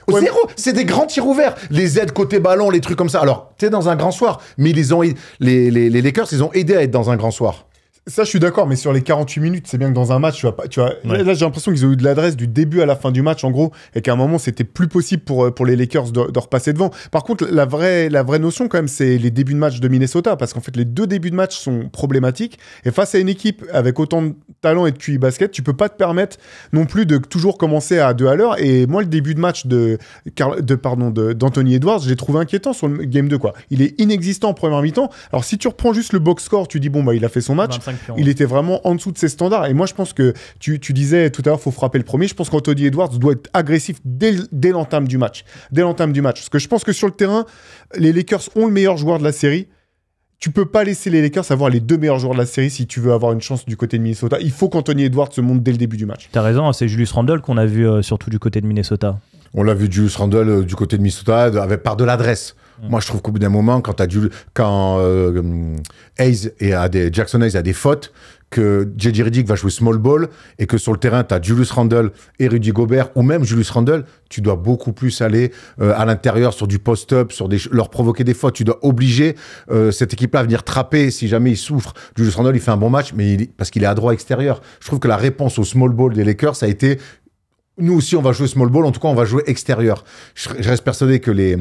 Zéro. C'est des grands tirs ouverts. Les aides côté ballon, les trucs comme ça. Alors, t'es dans un grand soir, mais les Lakers, ils ont aidé à être dans un grand soir. Ça, je suis d'accord, mais sur les 48 minutes, c'est bien que dans un match, Ouais. Là, j'ai l'impression qu'ils ont eu de l'adresse du début à la fin du match, en gros, et qu'à un moment, c'était plus possible pour les Lakers de repasser devant. Par contre, la vraie notion, quand même, c'est les débuts de match de Minnesota, parce qu'en fait, les 2 débuts de match sont problématiques, et face à une équipe avec autant de talent et de QI basket, tu peux pas te permettre non plus de toujours commencer à 2 à l'heure, et moi, le début de match d'Anthony Edwards, j'ai trouvé inquiétant sur le game 2, quoi. Il est inexistant en première mi-temps. Alors, si tu reprends juste le box score, tu dis, bon, il a fait son match. Il était vraiment en dessous de ses standards. Et moi, je pense que tu disais tout à l'heure, il faut frapper le premier. Je pense qu'Anthony Edwards doit être agressif dès l'entame du match. Parce que je pense que sur le terrain, les Lakers ont le meilleur joueur de la série. Tu peux pas laisser les Lakers avoir les 2 meilleurs joueurs de la série si tu veux avoir une chance du côté de Minnesota. Il faut qu'Anthony Edwards se monte dès le début du match. T'as raison, c'est Julius Randle qu'on a vu surtout du côté de Minnesota. On l'a vu, Julius Randle du côté de Minnesota, par de l'adresse. Moi, je trouve qu'au bout d'un moment, quand Jackson Hayes a des fautes, que J.J. Redick va jouer small ball et que sur le terrain, tu as Julius Randle et Rudy Gobert, ou même Julius Randle, tu dois beaucoup plus aller à l'intérieur sur du post-up, leur provoquer des fautes. Tu dois obliger cette équipe-là à venir trapper si jamais il souffre. Julius Randle, il fait un bon match, mais parce qu'il est à droit extérieur. Je trouve que la réponse au small ball des Lakers, ça a été... Nous aussi, on va jouer small ball. En tout cas, on va jouer extérieur. Je reste persuadé que les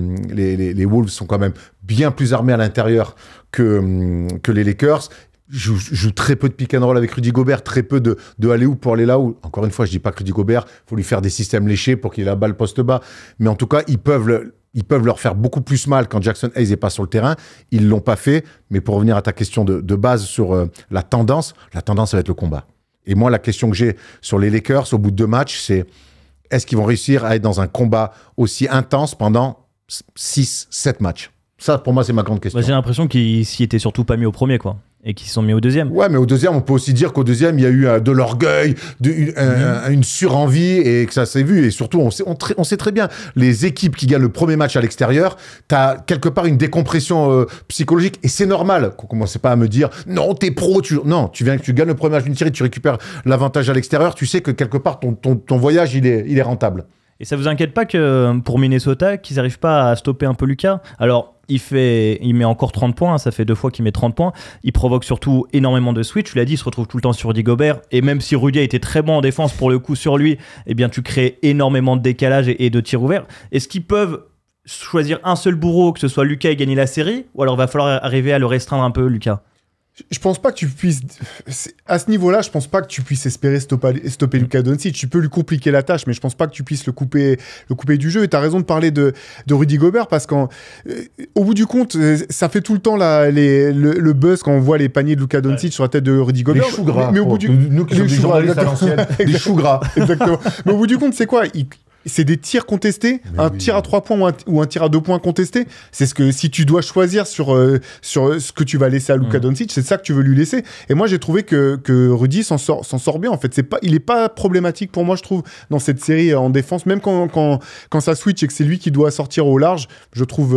Wolves sont quand même bien plus armés à l'intérieur que les Lakers. Joue très peu de pick and roll avec Rudy Gobert, très peu de aller-où pour aller là-où. Encore une fois, je dis pas que Rudy Gobert, faut lui faire des systèmes léchés pour qu'il ait la balle poste bas. Mais en tout cas, ils peuvent leur faire beaucoup plus mal quand Jackson Hayes n'est pas sur le terrain. Ils l'ont pas fait. Mais pour revenir à ta question de base sur la tendance, ça va être le combat. Et moi, la question que j'ai sur les Lakers au bout de 2 matchs, c'est est-ce qu'ils vont réussir à être dans un combat aussi intense pendant 6-7 matchs? Ça, pour moi, c'est ma grande question. J'ai l'impression qu'ils s'y étaient surtout pas mis au premier, quoi. Et qu'ils se sont mis au deuxième. Ouais, mais au deuxième, on peut aussi dire qu'au deuxième, il y a eu de l'orgueil, une surenvie, et que ça s'est vu. Et surtout, on sait très bien, les équipes qui gagnent le premier match à l'extérieur, t'as quelque part une décompression psychologique. Et c'est normal qu'on commence pas à me dire, non, t'es pro, tu gagnes le premier match d'une série, tu récupères l'avantage à l'extérieur, tu sais que quelque part, ton voyage, il est rentable. Et ça vous inquiète pas que pour Minnesota, qu'ils n'arrivent pas à stopper un peu Lucas? Alors, il met encore 30 points, ça fait 2 fois qu'il met 30 points. Il provoque surtout énormément de switch. Tu l'as dit, il se retrouve tout le temps sur Rudy Gobert. Et même si Rudy a été très bon en défense pour le coup sur lui, eh bien, tu crées énormément de décalage et de tirs ouverts. Est-ce qu'ils peuvent choisir un seul bourreau, que ce soit Lucas, et gagner la série? Ou alors il va falloir arriver à le restreindre un peu, Lucas? Je pense pas que tu puisses... À ce niveau-là, je pense pas que tu puisses espérer stopper Luka Doncic. Tu peux lui compliquer la tâche, mais je pense pas que tu puisses le couper du jeu. Et tu as raison de parler de Rudy Gobert, parce qu'au bout du compte, ça fait tout le temps le buzz quand on voit les paniers de Luka Doncic sur la tête de Rudy Gobert. Les choux gras. Mais au bout du... Nous qui sommes des journalistes à l'ancienne, des choux gras. Exactement. Mais au bout du compte, c'est quoi? C'est des tirs contestés, tir à 3 points ou un tir à 2 points contesté. C'est ce que, si tu dois choisir sur ce que tu vas laisser à Luka Doncic, c'est ça que tu veux lui laisser. Et moi, j'ai trouvé que Rudy s'en sort bien, en fait. Il est pas problématique pour moi, je trouve, dans cette série en défense. Même quand ça switch et que c'est lui qui doit sortir au large, je trouve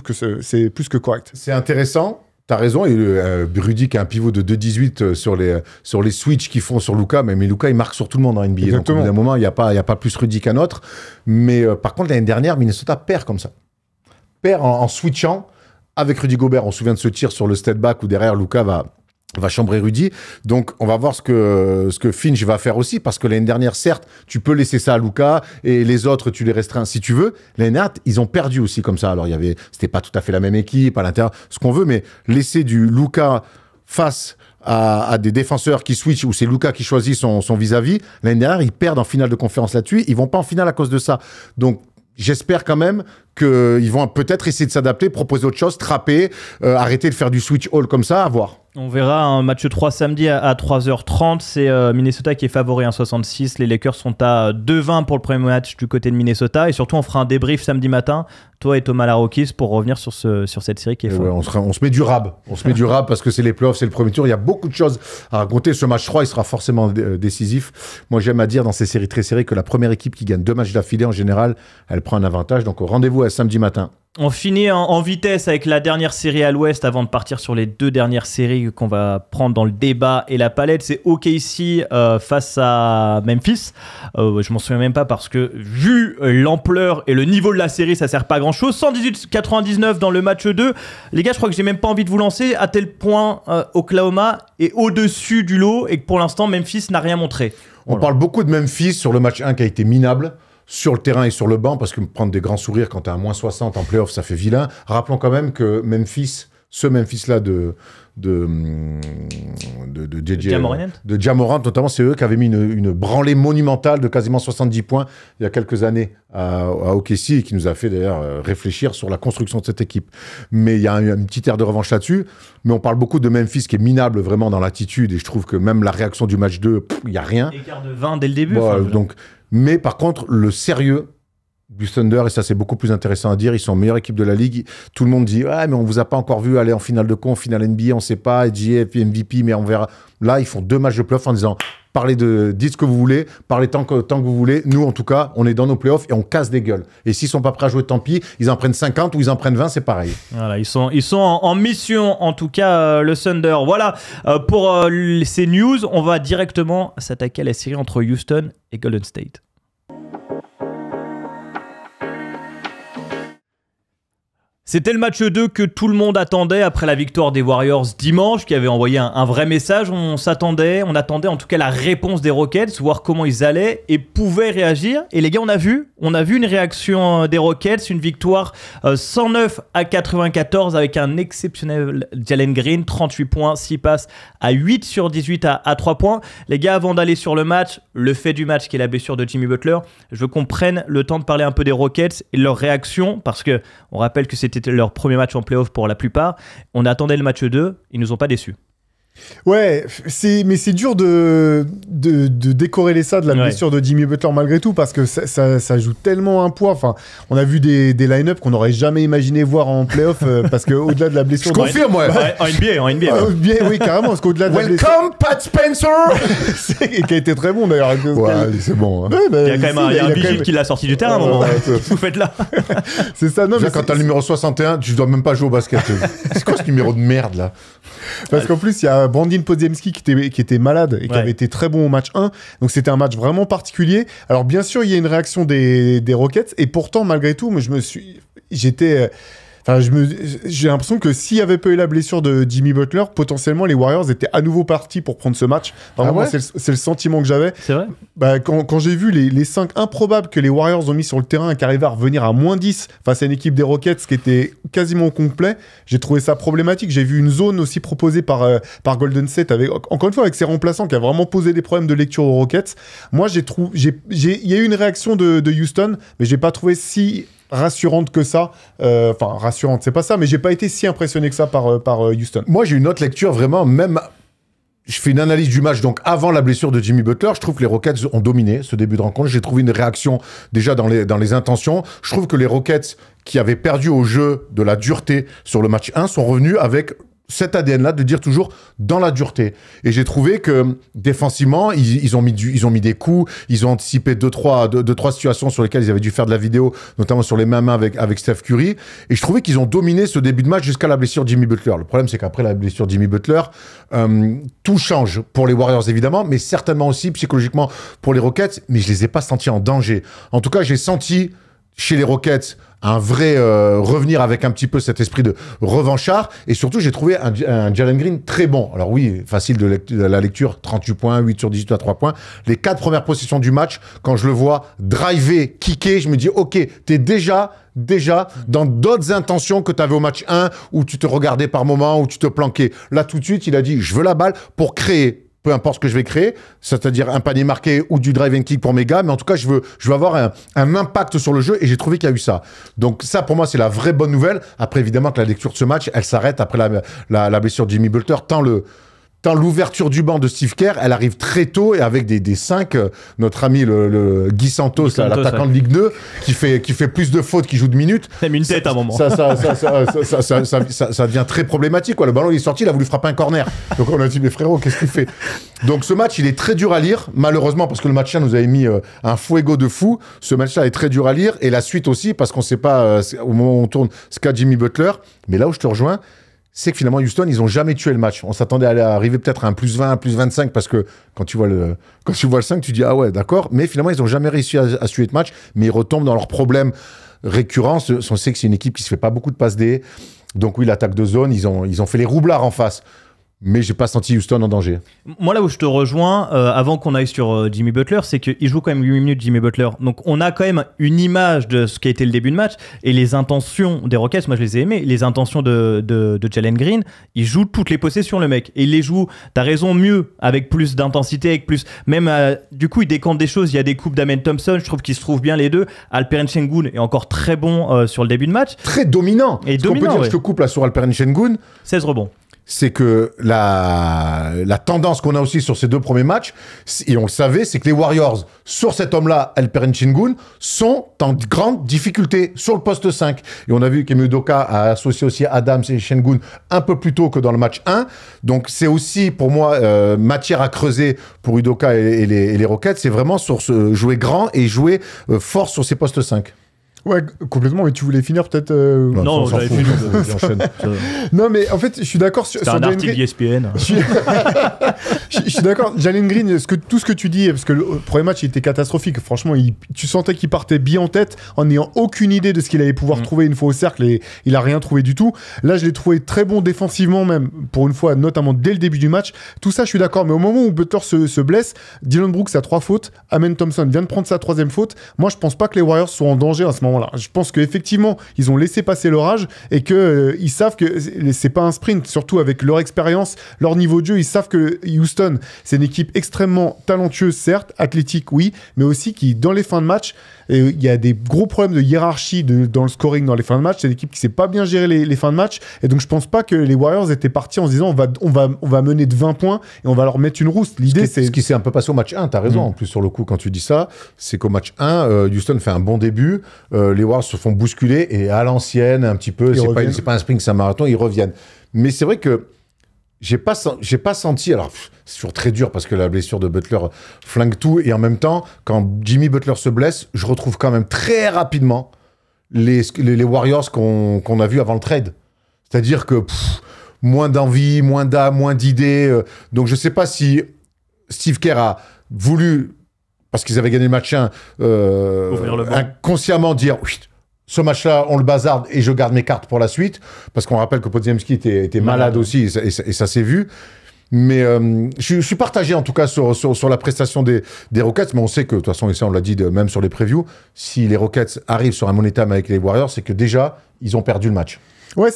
que c'est plus que correct. C'est intéressant. T'as raison, et Rudy qui a un pivot de 2,18 sur les switches qu'ils font sur Luka, mais Luka il marque sur tout le monde en NBA. Exactement. Donc au bout d'un moment, il n'y a pas plus Rudy qu'un autre. Mais par contre, l'année dernière, Minnesota perd comme ça. Perd en switchant avec Rudy Gobert. On se souvient de ce tir sur le step back où derrière Luka va va chambrer Rudy. Donc, on va voir ce que Finch va faire aussi, parce que l'année dernière, certes, tu peux laisser ça à Luka, et les autres, tu les restreins si tu veux. L'année dernière, ils ont perdu aussi comme ça. Alors, c'était pas tout à fait la même équipe à l'intérieur, ce qu'on veut, mais laisser du Luka face à des défenseurs qui switchent, ou c'est Luka qui choisit son vis-à-vis. L'année dernière, ils perdent en finale de conférence là-dessus. Ils vont pas en finale à cause de ça. Donc, j'espère quand même qu'ils vont peut-être essayer de s'adapter, proposer autre chose, trapper, arrêter de faire du switch all comme ça, à voir. On verra un match 3 samedi à 3h30. C'est Minnesota qui est favori à 1,66. Les Lakers sont à 2,20 pour le premier match du côté de Minnesota. Et surtout, on fera un débrief samedi matin, toi et Thomas Larocquis, pour revenir sur cette série qui est folle. Ouais, on se met du rab. On se met du rab parce que c'est les playoffs, c'est le premier tour. Il y a beaucoup de choses à raconter. Ce match 3, il sera forcément décisif. Moi, j'aime à dire dans ces séries très serrées que la première équipe qui gagne 2 matchs d'affilée, en général, elle prend un avantage. Donc, rendez-vous à samedi matin. On finit en vitesse avec la dernière série à l'ouest avant de partir sur les 2 dernières séries qu'on va prendre dans le débat et la palette. C'est OKC face à Memphis. Je m'en souviens même pas parce que vu l'ampleur et le niveau de la série, ça sert pas à grand chose. 118-99 dans le match 2. Les gars, je crois que j'ai même pas envie de vous lancer à tel point Oklahoma est au-dessus du lot et que pour l'instant Memphis n'a rien montré. On parle beaucoup de Memphis sur le match 1 qui a été minable. Sur le terrain et sur le banc, parce que prendre des grands sourires quand t'es à moins 60 en playoff, ça fait vilain. Rappelons quand même que Memphis, ce Memphis-là de Ja Morant, notamment, c'est eux qui avaient mis une branlée monumentale de quasiment 70 points il y a quelques années à OKC et qui nous a fait d'ailleurs réfléchir sur la construction de cette équipe. Mais il y a une petite aire de revanche là-dessus. Mais on parle beaucoup de Memphis qui est minable vraiment dans l'attitude et je trouve que même la réaction du match 2, il n'y a rien. Écart de 20 dès le début. Mais par contre, le sérieux du Thunder, et ça c'est beaucoup plus intéressant à dire, ils sont meilleure équipe de la ligue. Tout le monde dit « Ah, mais on vous a pas encore vu aller en finale de conf, finale NBA, on sait pas, GF, MVP, mais on verra. » Là, ils font 2 matchs de playoff en disant « dites ce que vous voulez, parlez tant que vous voulez. Nous, en tout cas, on est dans nos playoffs et on casse des gueules. Et s'ils sont pas prêts à jouer, tant pis, ils en prennent 50 ou ils en prennent 20, c'est pareil. » Voilà, ils sont en mission, en tout cas, le Thunder. Voilà, pour ces news, on va directement s'attaquer à la série entre Houston et Golden State. C'était le match 2 que tout le monde attendait après la victoire des Warriors dimanche, qui avait envoyé un vrai message. On attendait en tout cas la réponse des Rockets, voir comment ils allaient et pouvaient réagir. Et les gars, on a vu une réaction des Rockets, une victoire 109-94 avec un exceptionnel Jalen Green, 38 points, 6 passes à 8 sur 18 à 3 points. Les gars, avant d'aller sur le match, le fait du match qui est la blessure de Jimmy Butler, je veux qu'on prenne le temps de parler un peu des Rockets et leur réaction, parce que on rappelle que c'était leur premier match en playoff pour la plupart. On attendait le match 2, ils nous ont pas déçus. Ouais, mais c'est dur de décorréler ça de la blessure de Jimmy Butler malgré tout, parce que ça joue tellement un poids. Enfin, on a vu des line-up qu'on n'aurait jamais imaginé voir en playoff, parce qu'au-delà de la blessure... Je confirme, ouais. En NBA. Oui, carrément, parce qu'au-delà de la blessure... Welcome, Pat Spencer. Qui a été très bon d'ailleurs. Ouais, c'est bon. Hein. Ouais, il y a quand même un vigile qui l'a sorti du terrain. Qu'est-ce que vous faites là? C'est ça, non, mais quand t'as le numéro 61, tu dois même pas jouer au basket. C'est quoi ce numéro de merde, là? Parce qu'en plus, il y a Brandin Podziemski qui était malade et qui avait été très bon au match 1. Donc, c'était un match vraiment particulier. Alors, bien sûr, il y a une réaction des Rockets. Et pourtant, malgré tout, j'ai l'impression que s'il n'y avait pas eu la blessure de Jimmy Butler, potentiellement les Warriors étaient à nouveau partis pour prendre ce match. Vraiment, moi, c'est le sentiment que j'avais. C'est vrai. Quand j'ai vu les 5 improbables que les Warriors ont mis sur le terrain et qui arrivaient à revenir à moins 10 face à une équipe des Rockets qui était quasiment au complet, j'ai trouvé ça problématique. J'ai vu une zone aussi proposée par Golden State, encore une fois avec ses remplaçants, qui a vraiment posé des problèmes de lecture aux Rockets. Moi, il y a eu une réaction de Houston, mais j'ai pas trouvé si rassurante que ça. Enfin, rassurante, c'est pas ça, mais j'ai pas été si impressionné que ça par Houston. Moi, j'ai une autre lecture, vraiment, même... Je fais une analyse du match, donc avant la blessure de Jimmy Butler, je trouve que les Rockets ont dominé ce début de rencontre. J'ai trouvé une réaction déjà dans les intentions. Je trouve que les Rockets, qui avaient perdu au jeu de la dureté sur le match 1, sont revenus avec cet ADN-là de dire toujours dans la dureté. Et j'ai trouvé que défensivement, ils ont mis des coups, ils ont anticipé deux, trois situations sur lesquelles ils avaient dû faire de la vidéo, notamment sur les mêmes mains avec Steph Curry. Et je trouvais qu'ils ont dominé ce début de match jusqu'à la blessure de Jimmy Butler. Le problème, c'est qu'après la blessure de Jimmy Butler, tout change pour les Warriors, évidemment, mais certainement aussi psychologiquement pour les Rockets, mais je les ai pas sentis en danger. En tout cas, j'ai senti chez les Rockets un vrai revenir avec un petit peu cet esprit de revanchard. Et surtout, j'ai trouvé un Jalen Green très bon. Alors oui, facile de la lecture, 38 points, 8 sur 18 à 3 points. Les 4 premières possessions du match, quand je le vois driver, kicker, je me dis, OK, t'es déjà dans d'autres intentions que tu avais au match 1, où tu te regardais par moment, où tu te planquais. Là, tout de suite, il a dit, je veux la balle pour créer. Peu importe ce que je vais créer, c'est-à-dire un panier marqué ou du drive and kick pour mes gars, mais en tout cas, je veux avoir un impact sur le jeu et j'ai trouvé qu'il y a eu ça. Donc ça, pour moi, c'est la vraie bonne nouvelle. Après, évidemment, que la lecture de ce match, elle s'arrête après la blessure de Jimmy Butler, tant l'ouverture du banc de Steve Kerr, elle arrive très tôt et avec des 5, notre ami le Guy Santos, l'attaquant de Ligue 2, qui fait plus de fautes qu'il joue de minutes. Il a mis une tête à un moment. Ça devient très problématique, quoi. Le ballon il est sorti, il a voulu frapper un corner. Donc on a dit, mais frérot, qu'est-ce que tu fais? Donc ce match, il est très dur à lire, malheureusement, parce que le match 1 nous avait mis un fuego de fou. Ce match-là est très dur à lire et la suite aussi, parce qu'on ne sait pas au moment où on tourne ce qu'a Jimmy Butler. Mais là où je te rejoins, c'est que finalement, Houston, ils n'ont jamais tué le match. On s'attendait à arriver peut-être à un +20, un +25, parce que quand tu vois le 5, tu dis, ah ouais, d'accord. Mais finalement, ils n'ont jamais réussi à tuer le match, mais ils retombent dans leurs problèmes récurrents. On sait que c'est une équipe qui ne se fait pas beaucoup de passes D. Donc oui, l'attaque de zone, ils ont fait les roublards en face. Mais j'ai pas senti Houston en danger. Moi, là où je te rejoins, avant qu'on aille sur Jimmy Butler, c'est qu'il joue quand même 8 minutes, Jimmy Butler. Donc, on a quand même une image de ce qui a été le début de match. Et les intentions des Rockets, moi, je les ai aimées. Les intentions de Jalen Green, il joue toutes les possessions, le mec. Et il les joue, t'as raison, mieux, avec plus d'intensité, avec plus... Même, du coup, il décante des choses. Il y a des coupes d'Amen Thompson. Je trouve qu'ils se trouvent bien, les deux. Alperen Sengun est encore très bon sur le début de match. Très dominant. Et ce qu'on peut dire, je te coupe là sur Alperen Sengun. 16 rebonds. C'est que la tendance qu'on a aussi sur ces 2 premiers matchs, et on le savait, c'est que les Warriors, sur cet homme-là, Alperen Sengun, sont en grande difficulté sur le poste 5. Et on a vu qu'Emi Udoka a associé aussi Adams et Sengun un peu plus tôt que dans le match 1. Donc c'est aussi, pour moi, matière à creuser pour Udoka et les Rockets. C'est vraiment sur jouer grand et jouer fort sur ces postes 5. Ouais, complètement, mais tu voulais finir peut-être... Non, j'avais fini. Non, mais en fait, je suis d'accord sur un article ESPN. Je suis d'accord. Jalen Green, tout ce que tu dis, parce que le premier match, il était catastrophique. Franchement, tu sentais qu'il partait bien en tête, en n'ayant aucune idée de ce qu'il allait pouvoir trouver une fois au cercle, et il a rien trouvé du tout. Là, je l'ai trouvé très bon défensivement, même, pour une fois, notamment dès le début du match. Tout ça, je suis d'accord. Mais au moment où Butler se blesse, Dillon Brooks a 3 fautes. Amen Thompson vient de prendre sa 3e faute. Moi, je pense pas que les Warriors soient en danger à ce moment-là. Je pense qu'effectivement, ils ont laissé passer l'orage et qu'ils savent que c'est pas un sprint, surtout avec leur expérience, leur niveau de jeu. Ils savent que Houston, c'est une équipe extrêmement talentueuse, certes, athlétique, oui, mais aussi qui, dans les fins de match, il y a des gros problèmes de hiérarchie dans le scoring dans les fins de match. C'est une équipe qui sait pas bien gérer les fins de match. Et donc, je pense pas que les Warriors étaient partis en se disant on va mener de 20 points et on va leur mettre une rousse. L'idée, c'est... Ce qui s'est un peu passé au match 1, t'as raison. En plus, sur le coup, quand tu dis ça, c'est qu'au match 1, Houston fait un bon début. Les Warriors se font bousculer et à l'ancienne, un petit peu, c'est pas un sprint, c'est un marathon, ils reviennent. Mais c'est vrai que j'ai pas senti, alors c'est toujours très dur parce que la blessure de Butler flingue tout, et en même temps, quand Jimmy Butler se blesse, je retrouve quand même très rapidement les Warriors qu'on a vus avant le trade. C'est-à-dire que moins d'envie, moins d'âme, moins d'idées. Donc je sais pas si Steve Kerr a voulu, parce qu'ils avaient gagné le match 1, inconsciemment dire ce match-là, on le bazarde et je garde mes cartes pour la suite, parce qu'on rappelle que Podziemski était malade aussi, et ça s'est vu. Mais je suis partagé en tout cas sur la prestation des Rockets, mais on sait que, de toute façon, et ça on l'a dit même sur les previews, si les Rockets arrivent sur un money time avec les Warriors, c'est que déjà, ils ont perdu le match. Ouais,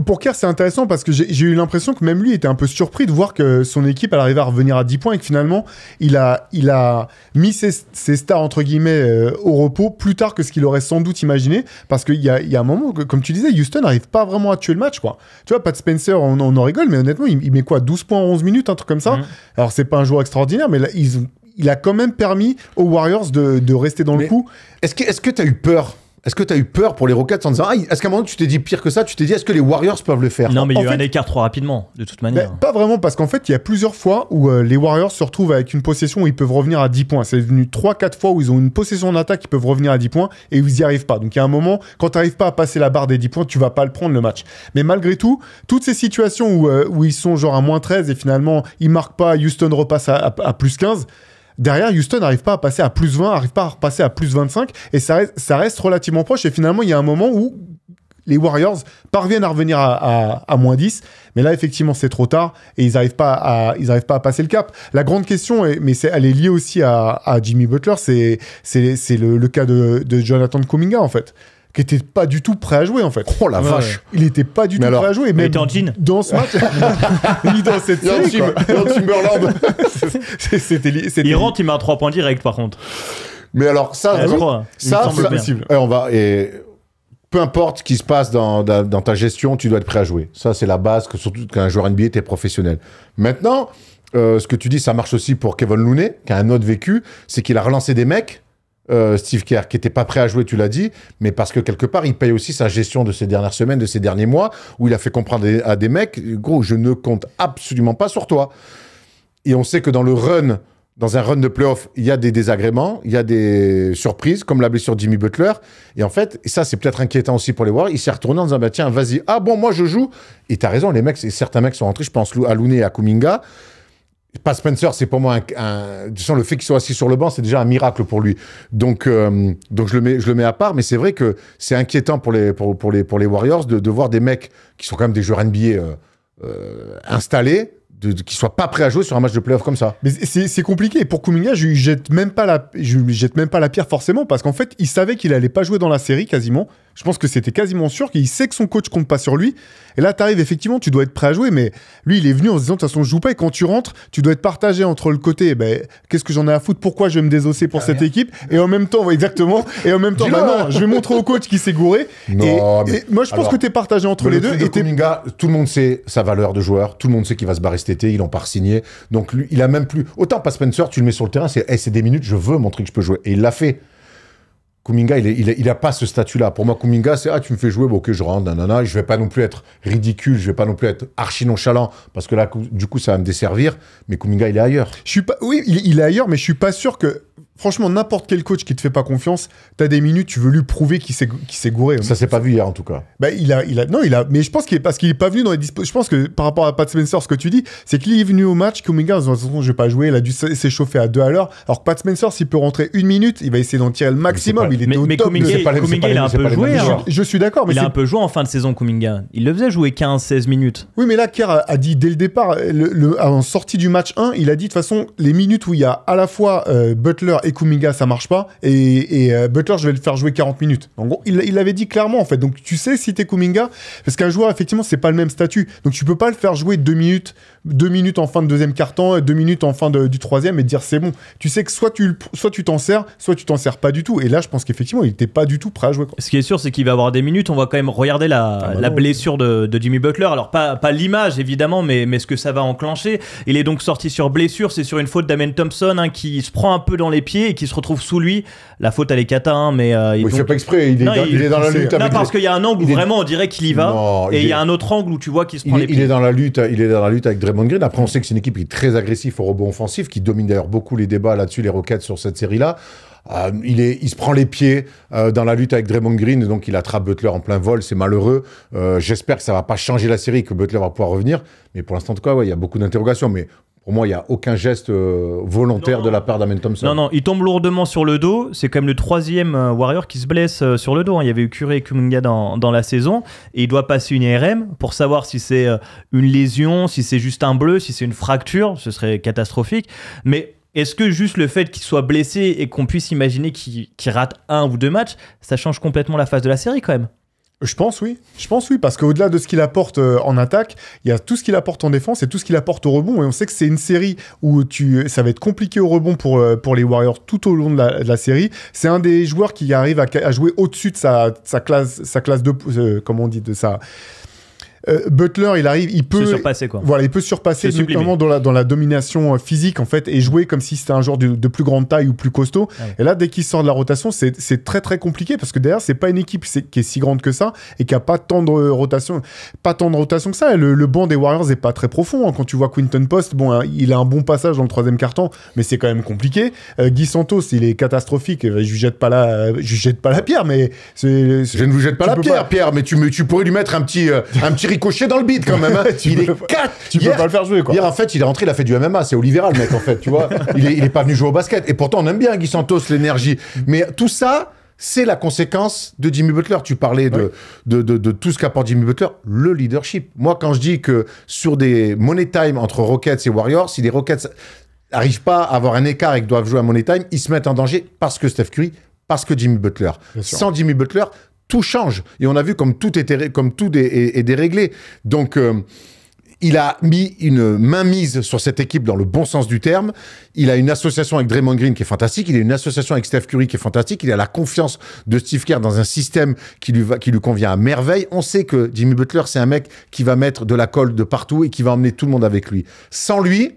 pour Kerr, c'est intéressant parce que j'ai eu l'impression que même lui était un peu surpris de voir que son équipe elle arrivait à revenir à 10 points et que finalement il a mis ses stars entre guillemets au repos plus tard que ce qu'il aurait sans doute imaginé, parce qu'il y a un moment, comme tu disais, Houston n'arrive pas vraiment à tuer le match, quoi. Tu vois, Pat Spencer, on en rigole, mais honnêtement, il met quoi, 12 points en 11 minutes, un truc comme ça. Alors c'est pas un joueur extraordinaire, mais là, il a quand même permis aux Warriors de rester dans le coup. Est-ce que tu as eu peur? Est-ce que tu as eu peur pour les Rockets en disant est-ce qu'à un moment tu t'es dit pire que ça? Tu t'es dit est-ce que les Warriors peuvent le faire? Non, mais il y a eu un écart trop rapidement, de toute manière. Pas vraiment, parce qu'en fait, il y a plusieurs fois où les Warriors se retrouvent avec une possession où ils peuvent revenir à 10 points. C'est venu 3-4 fois où ils ont une possession d'attaque, ils peuvent revenir à 10 points et ils n'y arrivent pas. Donc il y a un moment, quand tu n'arrives pas à passer la barre des 10 points, tu vas pas le prendre le match. Mais malgré tout, toutes ces situations où ils sont genre à -13 et finalement ils marquent pas, Houston repasse à +15. Derrière, Houston n'arrive pas à passer à plus 20, n'arrive pas à repasser à plus 25, et ça reste relativement proche. Et finalement, il y a un moment où les Warriors parviennent à revenir à moins 10, mais là, effectivement, c'est trop tard, et ils n'arrivent pas à passer le cap. La grande question, elle est liée aussi à Jimmy Butler, c'est le cas de Jonathan Kuminga, en fait, qui était pas du tout prêt à jouer, en fait. Oh la vache. Il était pas du tout prêt à jouer. Il était en jean. Dans ce match, ni dans cette série, quoi. Dans Timberland. Il rentre, il met un 3 points direct, par contre. Mais alors, ça, Je crois. Il me ça semble c'est bien. possible. Peu importe ce qui se passe dans ta gestion, tu dois être prêt à jouer. Ça, c'est la base, surtout qu'un joueur NBA, t'es professionnel. Maintenant, ce que tu dis, ça marche aussi pour Kevin Looney, qui a un autre vécu, c'est qu'il a relancé des mecs, Steve Kerr, qui n'était pas prêt à jouer, tu l'as dit, mais parce que quelque part, il paye aussi sa gestion de ces dernières semaines, de ces derniers mois, où il a fait comprendre à des mecs, gros, je ne compte absolument pas sur toi. Et on sait que dans un run de playoff, il y a des désagréments, il y a des surprises, comme la blessure de Jimmy Butler. Et en fait, et ça, c'est peut-être inquiétant aussi pour les Warriors. Il s'est retourné en disant, bah, tiens, vas-y. Ah bon, moi, je joue. Et t'as raison, certains mecs sont rentrés, je pense à Looney et à Kuminga. Pas Spencer, c'est pour moi le fait qu'il soit assis sur le banc, c'est déjà un miracle pour lui. Donc je le mets à part, mais c'est vrai que c'est inquiétant pour les Warriors de voir des mecs qui sont quand même des joueurs NBA installés, qui soient pas prêts à jouer sur un match de playoff comme ça. Mais c'est compliqué. Et pour Kuminga, je lui jette même pas la pierre forcément, parce qu'en fait, il savait qu'il allait pas jouer dans la série quasiment. Je pense que c'était quasiment sûr qu'il sait que son coach compte pas sur lui. Et là, t'arrives, effectivement, tu dois être prêt à jouer, mais lui, il est venu en se disant, de toute façon, je joue pas. Et quand tu rentres, tu dois être partagé entre le côté, qu'est-ce que j'en ai à foutre, pourquoi je vais me désosser pour cette équipe, et en même temps, exactement, non, je vais montrer au coach qui s'est gouré. Non, et moi, je pense que t'es partagé entre les deux. Et Kuminga, tout le monde sait sa valeur de joueur, tout le monde sait qu'il va se barrer cet été, ils l'ont pas re-signé. Donc lui, il a même plus. Autant pas Spencer, tu le mets sur le terrain, c'est des minutes, je veux montrer que je peux jouer. Et il l'a fait. Kuminga, il a pas ce statut-là. Pour moi, Kuminga, c'est tu me fais jouer, ok, je rentre, nanana. Je vais pas non plus être ridicule, je vais pas non plus être archi nonchalant, parce que là, du coup, ça va me desservir. Mais Kuminga, il est ailleurs. Oui, il est ailleurs, mais je suis pas sûr que. Franchement, n'importe quel coach qui te fait pas confiance, t'as des minutes, tu veux lui prouver qu'il s'est gouré. Ça s'est pas vu hier, en tout cas. Mais je pense parce qu'il est pas venu dans les dispositions. Je pense que par rapport à Pat Spencer, ce que tu dis, c'est qu'il est venu au match, Kuminga, en se disant, je vais pas jouer, il a dû s'échauffer à 2 à l'heure. Alors que Pat Spencer, s'il peut rentrer 1 minute, il va essayer d'en tirer le maximum. Il était au top. Kuminga, il a un peu joué. Je suis d'accord. Il a un peu joué en fin de saison, Kuminga. Il le faisait jouer 15-16 minutes. Oui, mais là, Kerr a dit dès le départ, en sortie du match 1, il a dit de toute façon, les minutes où il y a à la fois Butler et Kuminga, ça marche pas, et Butler, je vais le faire jouer 40 minutes. En gros, il l'avait dit clairement, en fait. Donc, tu sais si t'es Kuminga, parce qu'un joueur, effectivement, c'est pas le même statut. Donc, tu peux pas le faire jouer 2 minutes en fin de deuxième quart-temps, 2 minutes en fin du troisième, et te dire c'est bon. Tu sais que soit tu t'en sers, soit tu t'en sers pas du tout. Et là, je pense qu'effectivement, il était pas du tout prêt à jouer, quoi. Ce qui est sûr, c'est qu'il va avoir des minutes. On va quand même regarder la blessure de Jimmy Butler. Alors, pas l'image, évidemment, mais ce que ça va enclencher. Il est donc sorti sur blessure. C'est sur une faute d'Amen Thompson, qui se prend un peu dans les pieds et qui se retrouve sous lui. La faute, elle est cata, mais il fait pas exprès. Il est dans la lutte. Non, parce qu'il y a un angle où vraiment on dirait qu'il y va, et il y a un autre angle où tu vois qu'il se prend les pieds. Il est dans la lutte avec Draymond Green. Après, on sait que c'est une équipe qui est très agressive au rebond offensif, qui domine d'ailleurs beaucoup les débats là-dessus, les Rockets sur cette série-là. Il se prend les pieds dans la lutte avec Draymond Green, donc il attrape Butler en plein vol, c'est malheureux. J'espère que ça va pas changer la série, que Butler va pouvoir revenir. Mais pour l'instant, en tout cas, il y a beaucoup d'interrogations. Mais pour moi, il n'y a aucun geste volontaire de la part d'Amen Thompson. Non, il tombe lourdement sur le dos. C'est quand même le 3e Warrior qui se blesse sur le dos. Il y avait eu Curry et Kuminga dans la saison. Et il doit passer une IRM pour savoir si c'est une lésion, si c'est juste un bleu, si c'est une fracture. Ce serait catastrophique. Mais est-ce que juste le fait qu'il soit blessé et qu'on puisse imaginer qu'il rate 1 ou 2 matchs, ça change complètement la phase de la série quand même? Je pense oui, parce qu'au-delà de ce qu'il apporte en attaque, il y a tout ce qu'il apporte en défense et tout ce qu'il apporte au rebond. Et on sait que c'est une série où ça va être compliqué au rebond pour les Warriors tout au long de la série. C'est un des joueurs qui arrive à jouer au-dessus de sa classe de comment on dit, de sa Butler, il peut surpasser, quoi. Voilà, il peut surpasser notamment dans la domination physique en fait, et jouer comme si c'était un joueur de plus grande taille ou plus costaud. Ouais. Et là, dès qu'il sort de la rotation, c'est très très compliqué parce que derrière, c'est pas une équipe qui est si grande que ça et qui a pas tant de rotation que ça. Et le banc des Warriors est pas très profond. Hein. Quand tu vois Quinton Post, il a un bon passage dans le 3e quart-temps, mais c'est quand même compliqué. Guy Santos, il est catastrophique. Je lui jette pas la pierre, mais je ne vous jette pas la pierre, Pierre, mais tu pourrais lui mettre un petit ricochets dans le beat quand même. Hein. Il est 4. Tu peux pas le faire jouer, quoi. Hier, en fait, il est rentré, il a fait du MMA. C'est Oliveira, le mec, en fait, tu vois. Il est pas venu jouer au basket. Et pourtant, on aime bien Guy Santos, l'énergie. Mais tout ça, c'est la conséquence de Jimmy Butler. Tu parlais de tout ce qu'apporte Jimmy Butler, le leadership. Moi, quand je dis que sur des money time entre Rockets et Warriors, si les Rockets n'arrivent pas à avoir un écart et qu'ils doivent jouer à money time, ils se mettent en danger parce que Steph Curry, parce que Jimmy Butler. Sans Jimmy Butler, tout change. Et on a vu comme tout est déréglé. Donc, il a mis une mainmise sur cette équipe dans le bon sens du terme. Il a une association avec Draymond Green qui est fantastique. Il a une association avec Steph Curry qui est fantastique. Il a la confiance de Steve Kerr dans un système qui lui convient à merveille. On sait que Jimmy Butler, c'est un mec qui va mettre de la colle de partout et qui va emmener tout le monde avec lui. Sans lui,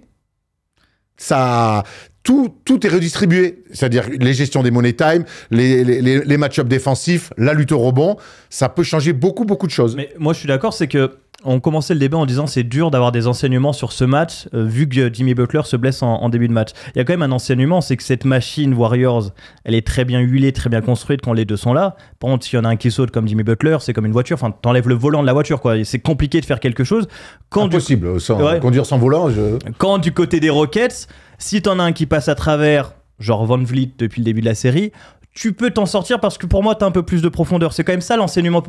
tout est redistribué. C'est-à-dire les gestions des money time, les match-ups défensifs, la lutte au rebond. Ça peut changer beaucoup de choses. Mais moi, je suis d'accord, c'est que on commençait le débat en disant c'est dur d'avoir des enseignements sur ce match vu que Jimmy Butler se blesse en début de match. Il y a quand même un enseignement, c'est que cette machine Warriors, elle est très bien huilée, très bien construite quand les deux sont là. Par contre, s'il y en a un qui saute comme Jimmy Butler, c'est comme une voiture, enfin t'enlèves le volant de la voiture, quoi. C'est compliqué de faire quelque chose. Impossible, conduire sans volant. Quand du côté des Rockets, si t'en as un qui passe à travers, genre Van Vliet depuis le début de la série, tu peux t'en sortir parce que pour moi, tu as un peu plus de profondeur. C'est quand même ça l'enseignement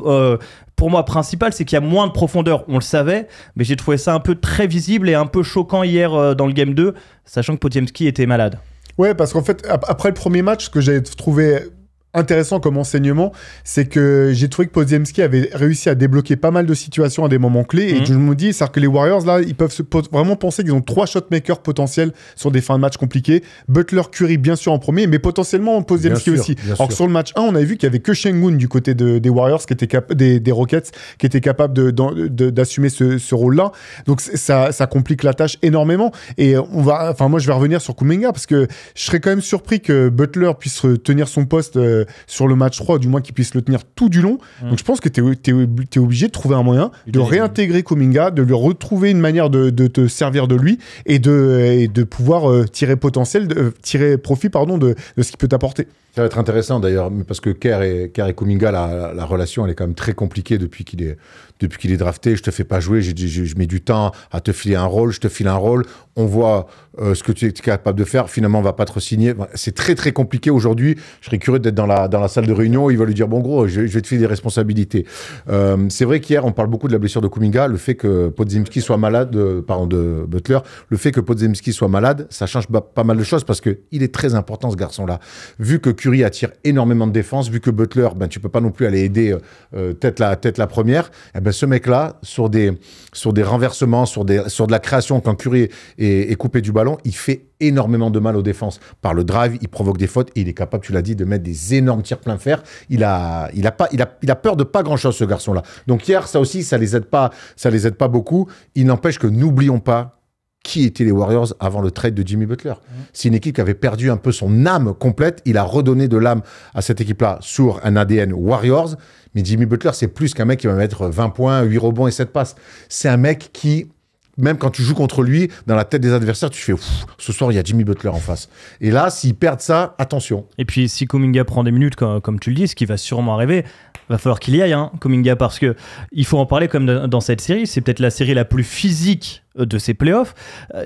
pour moi principal, c'est qu'il y a moins de profondeur. On le savait, mais j'ai trouvé ça un peu très visible et un peu choquant hier dans le Game 2, sachant que Podziemski était malade. Ouais, parce qu'en fait, après le premier match, ce que j'ai trouvé intéressant comme enseignement, c'est que j'ai trouvé que Podziemski avait réussi à débloquer pas mal de situations à des moments clés. Et je me dis, c'est-à-dire que les Warriors, là, ils peuvent vraiment penser qu'ils ont 3 shotmakers potentiels sur des fins de match compliquées. Butler, Curry, bien sûr, en premier, mais potentiellement Podziemski aussi. Alors que sur le match 1, on avait vu qu'il n'y avait que Sengun du côté des Warriors, qui était des Rockets, qui était capable d'assumer ce rôle-là. Donc ça complique la tâche énormément. Et moi, je vais revenir sur Kuminga, parce que je serais quand même surpris que Butler puisse tenir son poste sur le match 3, du moins qu'il puisse le tenir tout du long. Donc je pense que tu es obligé de trouver un moyen de réintégrer Kuminga, de lui retrouver une manière de te servir de lui et de pouvoir tirer profit de ce qu'il peut t'apporter. Ça va être intéressant d'ailleurs, parce que Kerr et Kuminga, la relation, elle est quand même très compliquée depuis qu'il est drafté. Je te fais pas jouer, je mets du temps à te filer un rôle, je te file un rôle. On voit ce que tu es capable de faire. Finalement, on va pas te re-signer. C'est très très compliqué aujourd'hui. Je serais curieux d'être dans la salle de réunion. Il va lui dire bon gros, je vais te filer des responsabilités. C'est vrai qu'hier, on parle beaucoup de la blessure de Kuminga, le fait que Podziemski soit malade, de Butler, le fait que Podziemski soit malade, ça change pas mal de choses parce que il est très important ce garçon-là. Vu que Curry attire énormément de défense, vu que Butler, tu peux pas non plus aller aider tête la première. Ce mec-là, sur des renversements, sur de la création, quand Curry est coupé du ballon, il fait énormément de mal aux défenses. Par le drive, il provoque des fautes et il est capable, tu l'as dit, de mettre des énormes tirs plein fer. Il a peur de pas grand-chose, ce garçon-là. Donc hier, ça aussi, ça les aide pas beaucoup. Il n'empêche que n'oublions pas qui étaient les Warriors avant le trade de Jimmy Butler. C'est une équipe qui avait perdu un peu son âme complète. Il a redonné de l'âme à cette équipe-là sur un ADN Warriors. Mais Jimmy Butler, c'est plus qu'un mec qui va mettre 20 points, 8 rebonds et 7 passes. C'est un mec qui, même quand tu joues contre lui, dans la tête des adversaires, tu fais ce soir, il y a Jimmy Butler en face. Et là, s'ils perdent ça, attention. Et puis, si Kuminga prend des minutes, comme tu le dis, ce qui va sûrement arriver, va falloir qu'il y aille, Kuminga, parce que il faut en parler comme dans cette série. C'est peut-être la série la plus physique de ces playoffs.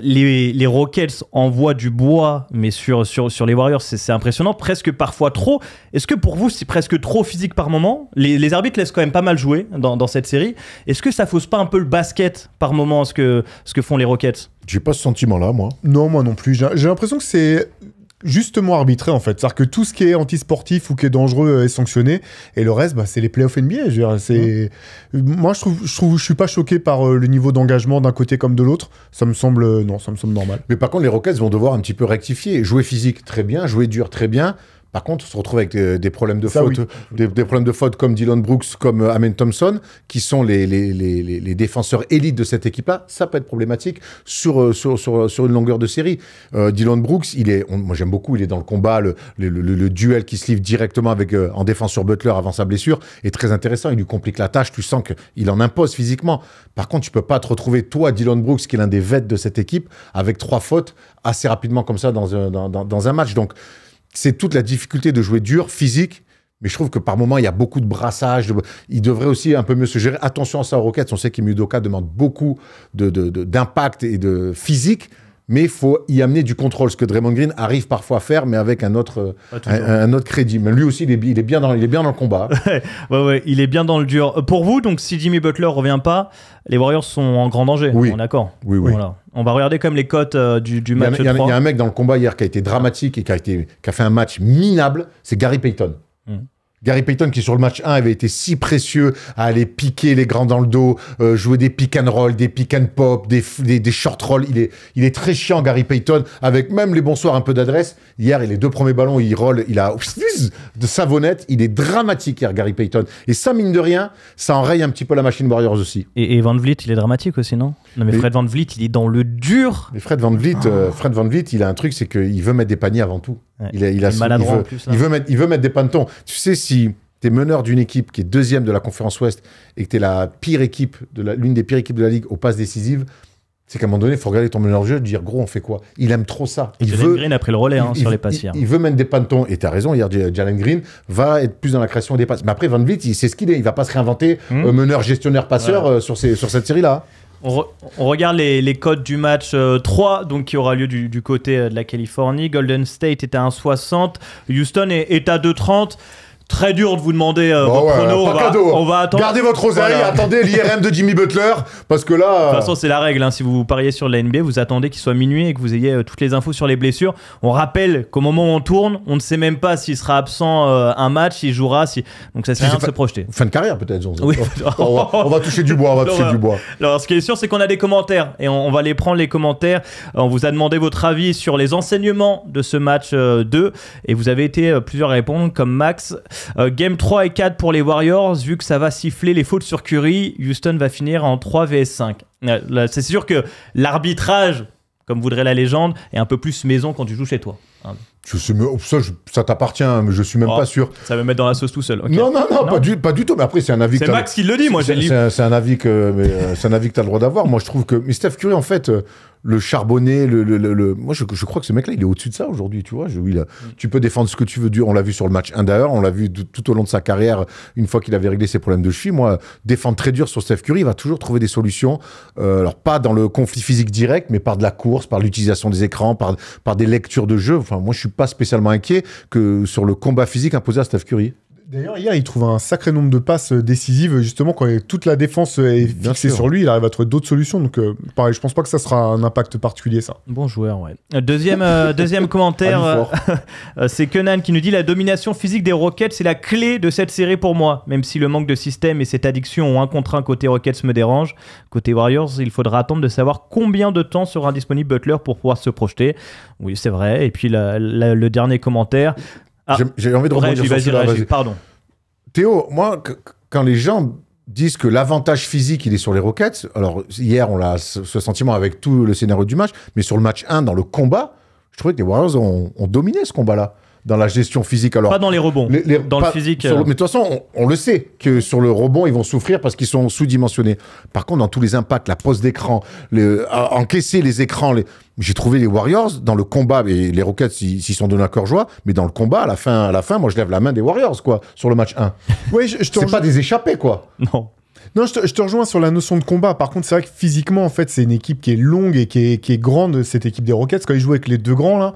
Les Rockets envoient du bois, mais sur les Warriors, c'est impressionnant, presque parfois trop. Est-ce que pour vous, c'est presque trop physique par moment ? Les arbitres laissent quand même pas mal jouer dans cette série. Est-ce que ça fausse pas un peu le basket par moment, ce que font les Rockets ? J'ai pas ce sentiment-là, moi. Non, moi non plus. J'ai l'impression que c'est justement arbitré, en fait. C'est-à-dire que tout ce qui est antisportif ou qui est dangereux est sanctionné, et le reste, c'est les playoffs NBA. Moi, je suis pas choqué par le niveau d'engagement d'un côté comme de l'autre. Ça me semble normal. Mais par contre, les Rockets vont devoir un petit peu rectifier. Jouer physique, très bien. Jouer dur, très bien. Par contre, on se retrouve avec des problèmes de faute, des problèmes de faute comme Dillon Brooks, comme Amen Thompson, qui sont les défenseurs élites de cette équipe-là. Ça peut être problématique sur une longueur de série. Dillon Brooks, moi j'aime beaucoup, il est dans le combat, le duel qui se livre directement en défense sur Butler avant sa blessure est très intéressant. Il lui complique la tâche, tu sens qu'il en impose physiquement. Par contre, tu peux pas te retrouver, toi, Dillon Brooks, qui est l'un des vets de cette équipe, avec 3 fautes assez rapidement comme ça dans un match. Donc, c'est toute la difficulté de jouer dur, physique, Mais je trouve que par moment, il y a beaucoup de brassage. Il devrait aussi un peu mieux se gérer. Attention à ça aux Rockets. On sait qu'Udoka demande beaucoup d'impact et de physique. Mais il faut y amener du contrôle, ce que Draymond Green arrive parfois à faire, mais avec un autre crédit. Mais lui aussi, il est bien dans le combat. ouais, il est bien dans le dur. Pour vous, donc, si Jimmy Butler revient pas, les Warriors sont en grand danger. Oui. On est d'accord. Oui. Voilà. On va regarder comme les cotes du match 3. Il y a un mec dans le combat hier qui a été dramatique et qui a fait un match minable, c'est Gary Payton. Gary Payton, qui sur le match 1 avait été si précieux à aller piquer les grands dans le dos, jouer des pick and roll, des pick and pop, des short roll. Il est très chiant, Gary Payton, avec même les bonsoirs un peu d'adresse. Hier, les 2 premiers ballons, il roll, il a de savonnette. Il est dramatique hier, Gary Payton. Et ça, mine de rien, ça enraye un petit peu la machine Warriors aussi. Et Van Vliet, il est dramatique aussi, non? Non, mais Fred Van Vliet, il est dans le dur. Mais Fred Van Vliet, il a un truc, c'est qu'il veut mettre des paniers avant tout. Ouais. Il est maladroit en plus. Il veut mettre des pantons. Tu sais, si t'es meneur d'une équipe qui est 2e de la conférence Ouest et que t'es la pire équipe, l'une des pires équipes de la ligue aux passes décisives, c'est qu'à un moment donné, il faut regarder ton meneur de jeu et dire gros, on fait quoi? Il aime trop ça. Jalen Green a pris le relais sur les passes hier. Il veut mettre des pantons. Et t'as raison, hier, Jalen Green va être plus dans la création des passes. Mais après, Van Vliet, c'est ce qu'il est. Il va pas se réinventer meneur, gestionnaire, passeur sur cette série-là. On regarde les codes du match 3, donc qui aura lieu du côté de la Californie. Golden State est à 1,60. Houston est à 2,30. Très dur de vous demander vos pronos. On va attendre. Gardez votre oseille, attendez l'IRM de Jimmy Butler, parce que là... De toute façon, c'est la règle. Hein. Si vous pariez sur la NBA, vous attendez qu'il soit minuit et que vous ayez toutes les infos sur les blessures. On rappelle qu'au moment où on tourne, on ne sait même pas s'il sera absent un match, s'il jouera. Donc ça sert à rien de se projeter. Fin de carrière peut-être. Oui. on va toucher du bois, Alors, ce qui est sûr, c'est qu'on a des commentaires et on va les prendre, les commentaires. On vous a demandé votre avis sur les enseignements de ce match 2 et vous avez été plusieurs à répondre, comme Max. Game 3 et 4 pour les Warriors, vu que ça va siffler les fautes sur Curry, Houston va finir en 3 vs 5. C'est sûr que l'arbitrage, comme voudrait la légende, est un peu plus maison quand tu joues chez toi. Ça t'appartient, mais je suis même pas sûr. Ça va me mettre dans la sauce tout seul. Okay. Non, pas du tout. Mais après, c'est un avis. C'est Max qui le dit, moi j'ai lu. C'est un avis que t'as le droit d'avoir. Moi, je trouve que. Mais Steph Curry, en fait, le charbonné, moi, je crois que ce mec-là, il est au-dessus de ça aujourd'hui. Tu vois, tu peux défendre ce que tu veux. On l'a vu sur le match 1 d'ailleurs. On l'a vu tout au long de sa carrière, une fois qu'il avait réglé ses problèmes de cheville. Moi, défendre très dur sur Steph Curry, il va toujours trouver des solutions. Alors, pas dans le conflit physique direct, mais par de la course, par l'utilisation des écrans, par des lectures de jeu. Enfin, moi, je suis pas spécialement inquiet que sur le combat physique imposé à Steph Curry. D'ailleurs, hier, il trouve un sacré nombre de passes décisives, justement, quand toute la défense est fixée sur lui, il arrive à trouver d'autres solutions. Donc, pareil, je pense pas que ça sera un impact particulier, ça. Bon joueur, ouais. Deuxième commentaire, c'est Kenan qui nous dit « La domination physique des Rockets, c'est la clé de cette série pour moi. Même si le manque de système et cette addiction ont 1 contre 1 côté Rockets me dérange. Côté Warriors, il faudra attendre de savoir combien de temps sera disponible Butler pour pouvoir se projeter. » Oui, c'est vrai. Et puis, le dernier commentaire... J'ai envie de rebondir sur cela. Pardon. Théo, moi, quand les gens disent que l'avantage physique, il est sur les Rockets, alors hier, on a ce sentiment avec tout le scénario du match, mais sur le match 1, dans le combat, je trouvais que les Warriors ont dominé ce combat-là. Dans la gestion physique. Alors, pas dans les rebonds, dans le physique. Mais de toute façon, on le sait que sur le rebond, ils vont souffrir parce qu'ils sont sous-dimensionnés. Par contre, dans tous les impacts, la pose d'écran, encaisser les écrans, j'ai trouvé les Warriors dans le combat, et les Rockets s'y sont donnés à cœur joie, mais dans le combat, à la fin, moi je lève la main des Warriors, quoi, sur le match 1. Oui, c'est pas des échappés, quoi. Non. Non, je te rejoins sur la notion de combat. Par contre, c'est vrai que physiquement, en fait, c'est une équipe qui est longue et qui est grande, cette équipe des Rockets. Quand ils jouent avec les 2 grands, là,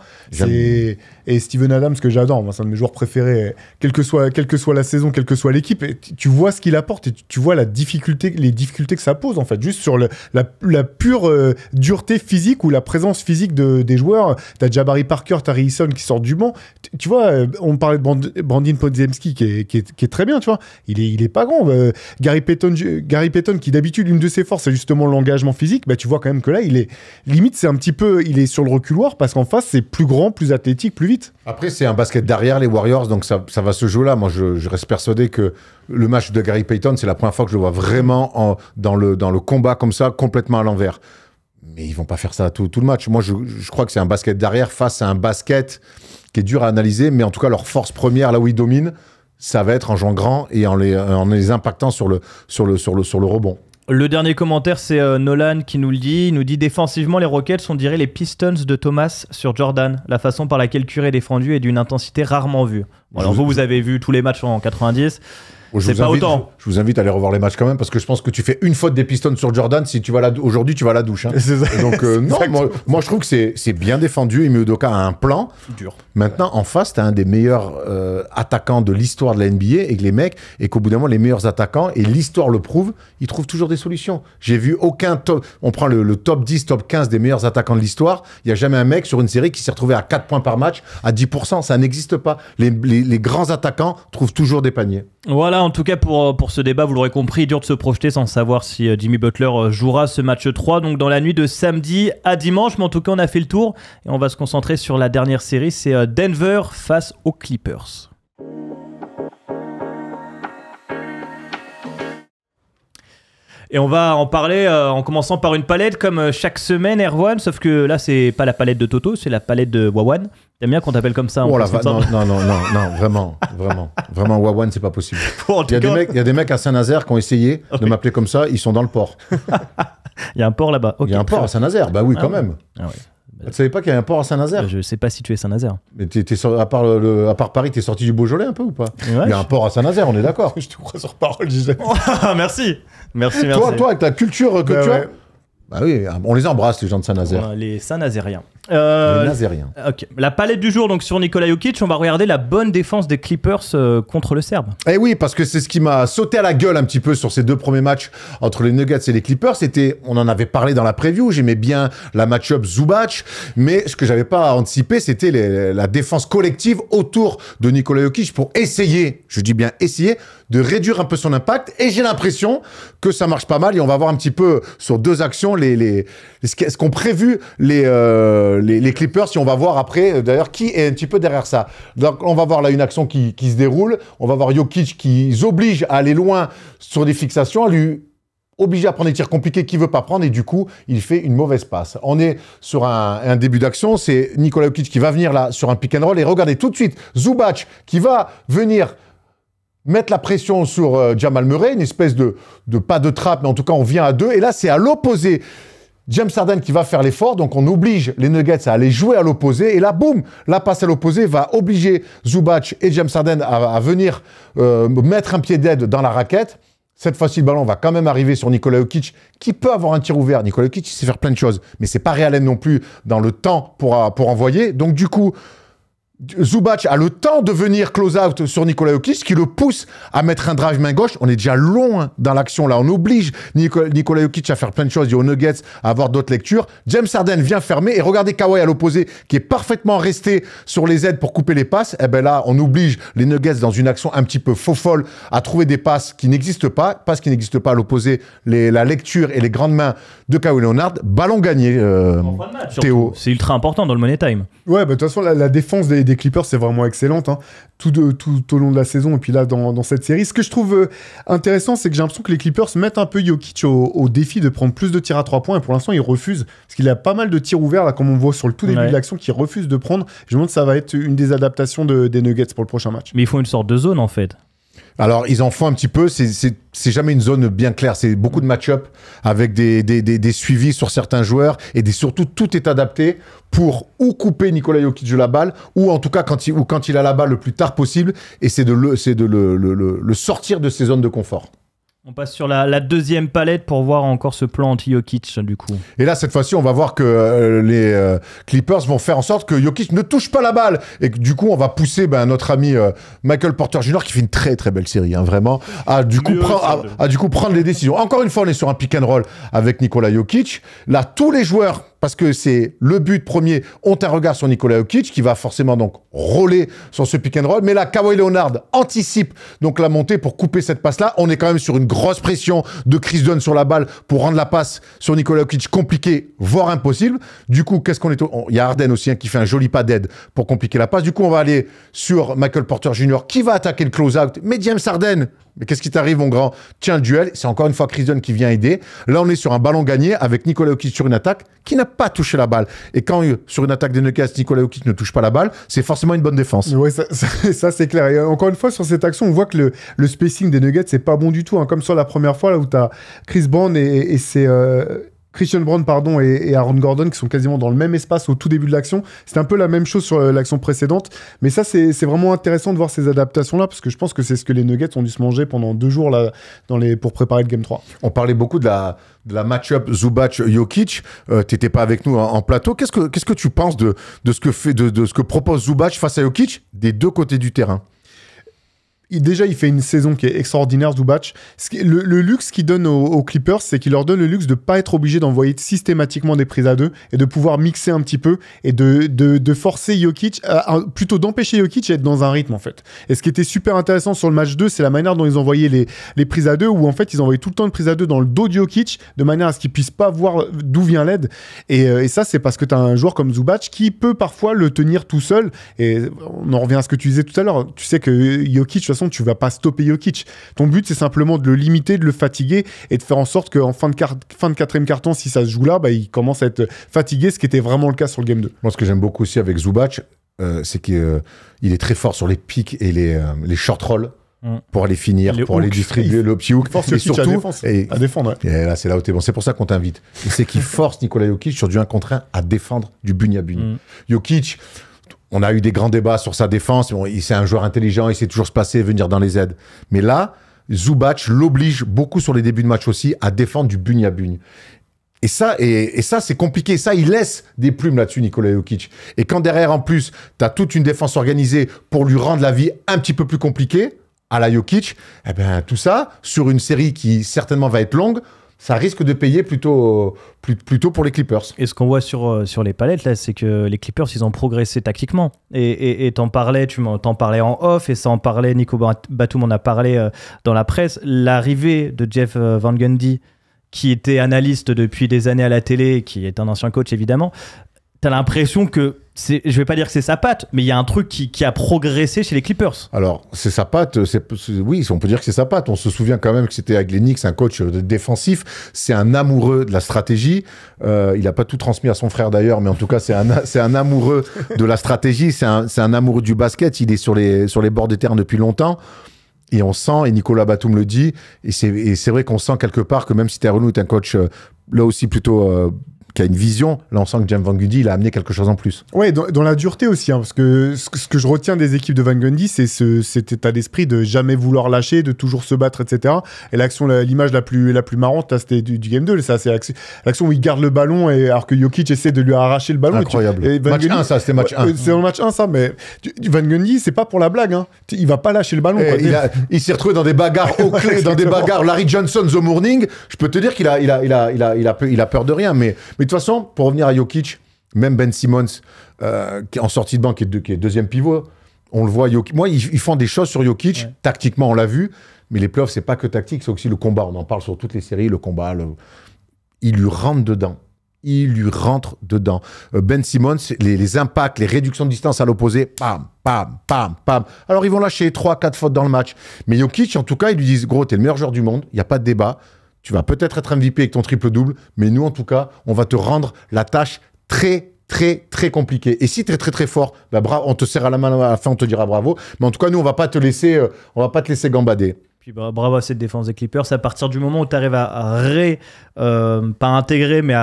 et Steven Adams, que j'adore, moi, c'est un de mes joueurs préférés, quelle que soit la saison, quelle que soit l'équipe, et tu vois ce qu'il apporte et tu vois les difficultés que ça pose, en fait, juste sur la pure dureté physique ou la présence physique des joueurs. T'as Jabari Parker, t'as Harrison qui sort du banc. Tu vois, on parlait de Brandin Podziemski qui est très bien, tu vois. Il est pas grand. Gary Payton, qui d'habitude, une de ses forces, c'est justement l'engagement physique, bah, tu vois quand même que là, il est sur le reculoir parce qu'en face, c'est plus grand, plus athlétique, plus vite. Après, c'est un basket derrière les Warriors, donc ça va se jouer là. Moi, je reste persuadé que le match de Gary Payton, c'est la première fois que je le vois vraiment dans le combat comme ça, complètement à l'envers. Mais ils vont pas faire ça tout le match. Moi, je crois que c'est un basket derrière face à un basket qui est dur à analyser, mais en tout cas, leur force première, là où ils dominent, ça va être en jouant grand et en les impactant sur le rebond. Le dernier commentaire, c'est Nolan qui nous le dit. Il nous dit défensivement, les Rockets, on dirait les Pistons de Thomas sur Jordan. La façon par laquelle Curry est défendu est d'une intensité rarement vue. Bon, alors vous avez vu tous les matchs en 90. C'est pas autant. Je vous invite à aller revoir les matchs quand même parce que je pense que tu fais une faute des Pistons sur Jordan. Si tu vas aujourd'hui, tu vas à la douche. Hein. C'est ça. Et donc, non, moi, je trouve que c'est bien défendu. Ime Udoka a un plan. Dur. Maintenant, en face, tu as un des meilleurs attaquants de l'histoire de la NBA et que les mecs, et qu'au bout d'un moment, les meilleurs attaquants, et l'histoire le prouve, ils trouvent toujours des solutions. J'ai vu aucun top. On prend le top 10, top 15 des meilleurs attaquants de l'histoire. Il n'y a jamais un mec sur une série qui s'est retrouvé à 4 points par match, à 10%. Ça n'existe pas. Les grands attaquants trouvent toujours des paniers. Voilà, en tout cas pour ce débat, vous l'aurez compris, dur de se projeter sans savoir si Jimmy Butler jouera ce match 3, donc dans la nuit de samedi à dimanche. Mais en tout cas, on a fait le tour et on va se concentrer sur la dernière série, c'est Denver face aux Clippers. Et on va en parler en commençant par une palette comme chaque semaine, Erwan, sauf que là, c'est pas la palette de Toto, c'est la palette de Wawan. T'aimes bien qu'on t'appelle comme ça? Oh la non, vraiment, Wawan, c'est pas possible. Bon, il y a des mecs à Saint-Nazaire qui ont essayé de m'appeler comme ça, ils sont dans le port. Il y a un port là-bas. Okay, il y a un port à Saint-Nazaire, bah oui, quand même. Ah ouais. Tu savais pas qu'il y a un port à Saint-Nazaire? Je sais pas si tu es Saint-Nazaire. Mais à part Paris, t'es sorti du Beaujolais un peu ou pas? Ouais, il y a un port à Saint-Nazaire, on est d'accord. Je te crois sur parole, j'ai jamais. Merci. Toi, avec ta culture que tu as. Ouais. Bah oui, on les embrasse, les gens de Saint-Nazaire. Les Saint-Nazériens. Les Nazériens. Ok. La palette du jour, donc sur Nikola Jokic, on va regarder la bonne défense des Clippers contre le Serbe. Eh oui, parce que c'est ce qui m'a sauté à la gueule un petit peu sur ces deux premiers matchs entre les Nuggets et les Clippers. On en avait parlé dans la preview, j'aimais bien la match-up Zubac, mais ce que j'avais pas anticipé, c'était la défense collective autour de Nikola Jokic pour essayer, je dis bien essayer, de réduire un peu son impact. Et j'ai l'impression que ça marche pas mal. Et on va voir un petit peu sur deux actions ce qu'ont prévu les Clippers. Si on va voir après, d'ailleurs, qui est un petit peu derrière ça. Donc, on va voir là une action qui se déroule. On va voir Jokic qui oblige à aller loin sur des fixations, à lui obligé à prendre des tirs compliqués qu'il veut pas prendre et du coup, il fait une mauvaise passe. On est sur un début d'action, c'est Nikola Jokic qui va venir là sur un pick and roll et regardez tout de suite Zubac qui va venir mettre la pression sur Jamal Murray, une espèce de pas de trappe, mais en tout cas, on vient à deux. Et là, c'est à l'opposé. James Harden qui va faire l'effort, donc on oblige les Nuggets à aller jouer à l'opposé. Et là, boum, la passe à l'opposé va obliger Zubac et James Harden à venir mettre un pied d'aide dans la raquette. Cette fois-ci, le ballon va quand même arriver sur Nikola Jokic, qui peut avoir un tir ouvert. Nikola Jokic, il sait faire plein de choses, mais c'est pas Ray Allen non plus dans le temps pour envoyer. Donc du coup, Zubac a le temps de venir close out sur Nikola Jokic, qui le pousse à mettre un drive main gauche. On est déjà loin dans l'action là. On oblige Nikola Jokic à faire plein de choses. Il y a aux Nuggets à avoir d'autres lectures. James Harden vient fermer et regardez Kawhi à l'opposé qui est parfaitement resté sur les aides pour couper les passes. Et ben là, on oblige les Nuggets dans une action un petit peu faux folle à trouver des passes qui n'existent pas. Passes qui n'existent pas à l'opposé. La lecture et les grandes mains de Kawhi Leonard. Ballon gagné, Théo. C'est ultra important dans le Money Time. Ouais, bah, de toute façon, la défense des Clippers, c'est vraiment excellente, hein, tout au long de la saison et puis là, dans cette série. Ce que je trouve intéressant, c'est que j'ai l'impression que les Clippers mettent un peu Jokic au défi de prendre plus de tirs à 3 points et pour l'instant, il refuse. Parce qu'il a pas mal de tirs ouverts, là, comme on voit sur le tout début de l'action, qu'il refuse de prendre. Je me demande si ça va être une des adaptations des Nuggets pour le prochain match. Mais ils font une sorte de zone, en fait. Alors, ils en font un petit peu, c'est jamais une zone bien claire, c'est beaucoup de match-up avec des suivis sur certains joueurs et surtout tout est adapté pour ou couper Nikola Jokic de la balle ou en tout cas quand il a la balle le plus tard possible et c'est de le sortir de ses zones de confort. On passe sur la deuxième palette pour voir encore ce plan anti-Jokic, du coup. Et là, cette fois-ci, on va voir que les Clippers vont faire en sorte que Jokic ne touche pas la balle. Et que du coup, on va pousser notre ami Michael Porter Jr., qui fait une très très belle série, hein, vraiment, à du coup prendre les décisions. Encore une fois, on est sur un pick and roll avec Nikola Jokic. Là, tous les joueurs, parce que c'est le but premier, ont un regard sur Nikola Jokic, qui va forcément donc roller sur ce pick and roll. Mais là, Kawhi Leonard anticipe donc la montée pour couper cette passe-là. On est quand même sur une grosse pression de Chris Dunn sur la balle pour rendre la passe sur Nikola Jokic compliquée, voire impossible. Du coup, il y a Harden aussi qui fait un joli pas d'aide pour compliquer la passe. Du coup, on va aller sur Michael Porter Jr. qui va attaquer le close-out. Mais James Harden, Mais qu'est-ce qui t'arrive, mon grand? Tiens, le duel, c'est encore une fois Chris Dunn qui vient aider. Là, on est sur un ballon gagné avec Nikola Jokic sur une attaque qui n'a pas touché la balle. Et quand sur une attaque des Nuggets, Nikola Jokic ne touche pas la balle, c'est forcément une bonne défense. Ouais, ça c'est clair. Et encore une fois, sur cette action, on voit que le spacing des Nuggets, c'est pas bon du tout. Hein. Comme sur la première fois, là où tu as Chris Brown et c'est Christian Brown et Aaron Gordon qui sont quasiment dans le même espace au tout début de l'action. C'était un peu la même chose sur l'action précédente. Mais ça, c'est vraiment intéressant de voir ces adaptations-là parce que je pense que c'est ce que les Nuggets ont dû se manger pendant 2 jours là, pour préparer le Game 3. On parlait beaucoup de la match-up Zubac-Jokic. T'étais pas avec nous en plateau. Qu'est-ce que tu penses de ce que propose Zubac face à Jokic des deux côtés du terrain? Déjà, il fait une saison qui est extraordinaire, Zubac. Le luxe qu'il donne aux Clippers, c'est qu'il leur donne le luxe de ne pas être obligé d'envoyer systématiquement des prises à 2 et de pouvoir mixer un petit peu et de forcer Jokic, plutôt d'empêcher Jokic à être dans un rythme, en fait. Et ce qui était super intéressant sur le match 2, c'est la manière dont ils envoyaient les prises à 2, où en fait, ils envoyaient tout le temps une prise à 2 dans le dos de Jokic, de manière à ce qu'il ne puisse pas voir d'où vient l'aide. Et ça, c'est parce que tu as un joueur comme Zubac qui peut parfois le tenir tout seul. Et on en revient à ce que tu disais tout à l'heure. Tu sais que Jokic, de toute façon, tu vas pas stopper Jokic. Ton but, c'est simplement de le limiter, de le fatiguer et de faire en sorte qu'en fin de quatrième carton, si ça se joue là, bah, il commence à être fatigué, ce qui était vraiment le cas sur le Game 2. Moi, ce que j'aime beaucoup aussi avec Zubac, c'est qu'il est très fort sur les pics et les short rolls pour aller finir, pour aller distribuer le petit hook. Force et surtout à défendre. Ouais. Et là, c'est là où t'es bon. C'est pour ça qu'on t'invite. C'est qu'il force Nikola Jokic sur du 1 contre 1 à défendre du bugne à bugne. Jokic, on a eu des grands débats sur sa défense. Bon, c'est un joueur intelligent, il sait toujours se passer et venir dans les aides. Mais là, Zubac l'oblige beaucoup sur les débuts de match aussi à défendre du bugne à bugne. Et ça, c'est compliqué. Ça, il laisse des plumes là-dessus, Nikola Jokic. Et quand derrière, en plus, tu as toute une défense organisée pour lui rendre la vie un petit peu plus compliquée, à la Jokic, eh ben, tout ça, sur une série qui certainement va être longue, ça risque de payer plutôt pour les Clippers. Et ce qu'on voit sur les palettes, là, c'est que les Clippers, ils ont progressé tactiquement. Et t'en parlais en off, et ça en parlait, Nico Batum en a parlé dans la presse. L'arrivée de Jeff Van Gundy, qui était analyste depuis des années à la télé, qui est un ancien coach, évidemment, t'as l'impression que, je vais pas dire que c'est sa patte, mais il y a un truc qui a progressé chez les Clippers. Alors, c'est sa patte, oui, on peut dire que c'est sa patte. On se souvient quand même que c'était avec les Knicks, un coach défensif. C'est un amoureux de la stratégie. Il n'a pas tout transmis à son frère d'ailleurs, mais en tout cas, c'est un amoureux de la stratégie. C'est un amoureux du basket. Il est sur les bords des terrains depuis longtemps. Et on sent, et Nicolas Batum le dit, et c'est vrai qu'on sent quelque part que même si Terrell est un coach là aussi plutôt qui a une vision, là on sent que Jeff Van Gundy il a amené quelque chose en plus. Ouais, dans la dureté aussi, hein, parce que ce que je retiens des équipes de Van Gundy, c'est cet état d'esprit de jamais vouloir lâcher, de toujours se battre, etc. Et l'image la plus marrante, là, c'était du Game 2, ça, c'est l'action où il garde le ballon alors que Jokic essaie de lui arracher le ballon. Incroyable. Match 1, ça, c'était match 1. C'est dans le match 1, ça, mais Van Gundy, c'est pas pour la blague, hein. Il va pas lâcher le ballon. Il s'est retrouvé dans des bagarres au clé, dans des bagarres Larry Johnson, The Morning. Je peux te dire qu'il a peur de rien, mais de toute façon, pour revenir à Jokic, même Ben Simmons, qui est en sortie de banc, qui est deuxième pivot, on le voit. Moi, ils font des choses sur Jokic. Ouais. Tactiquement, on l'a vu. Mais les playoffs, c'est pas que tactique, c'est aussi le combat. On en parle sur toutes les séries, le combat. Il lui rentre dedans. Ben Simmons, les impacts, les réductions de distance à l'opposé, pam, pam, pam, pam. Alors, ils vont lâcher 3-4 fautes dans le match. Mais Jokic, en tout cas, ils lui disent, gros, t'es le meilleur joueur du monde. Il n'y a pas de débat. Tu vas peut-être être MVP avec ton triple-double, mais nous, en tout cas, on va te rendre la tâche très, très, très compliquée. Et si tu es très, très fort, bah, on te serre à la main à la fin, on te dira bravo. Mais en tout cas, nous, on va pas te laisser gambader. Puis bravo à cette défense des Clippers. À partir du moment où tu arrives à pas intégrer, mais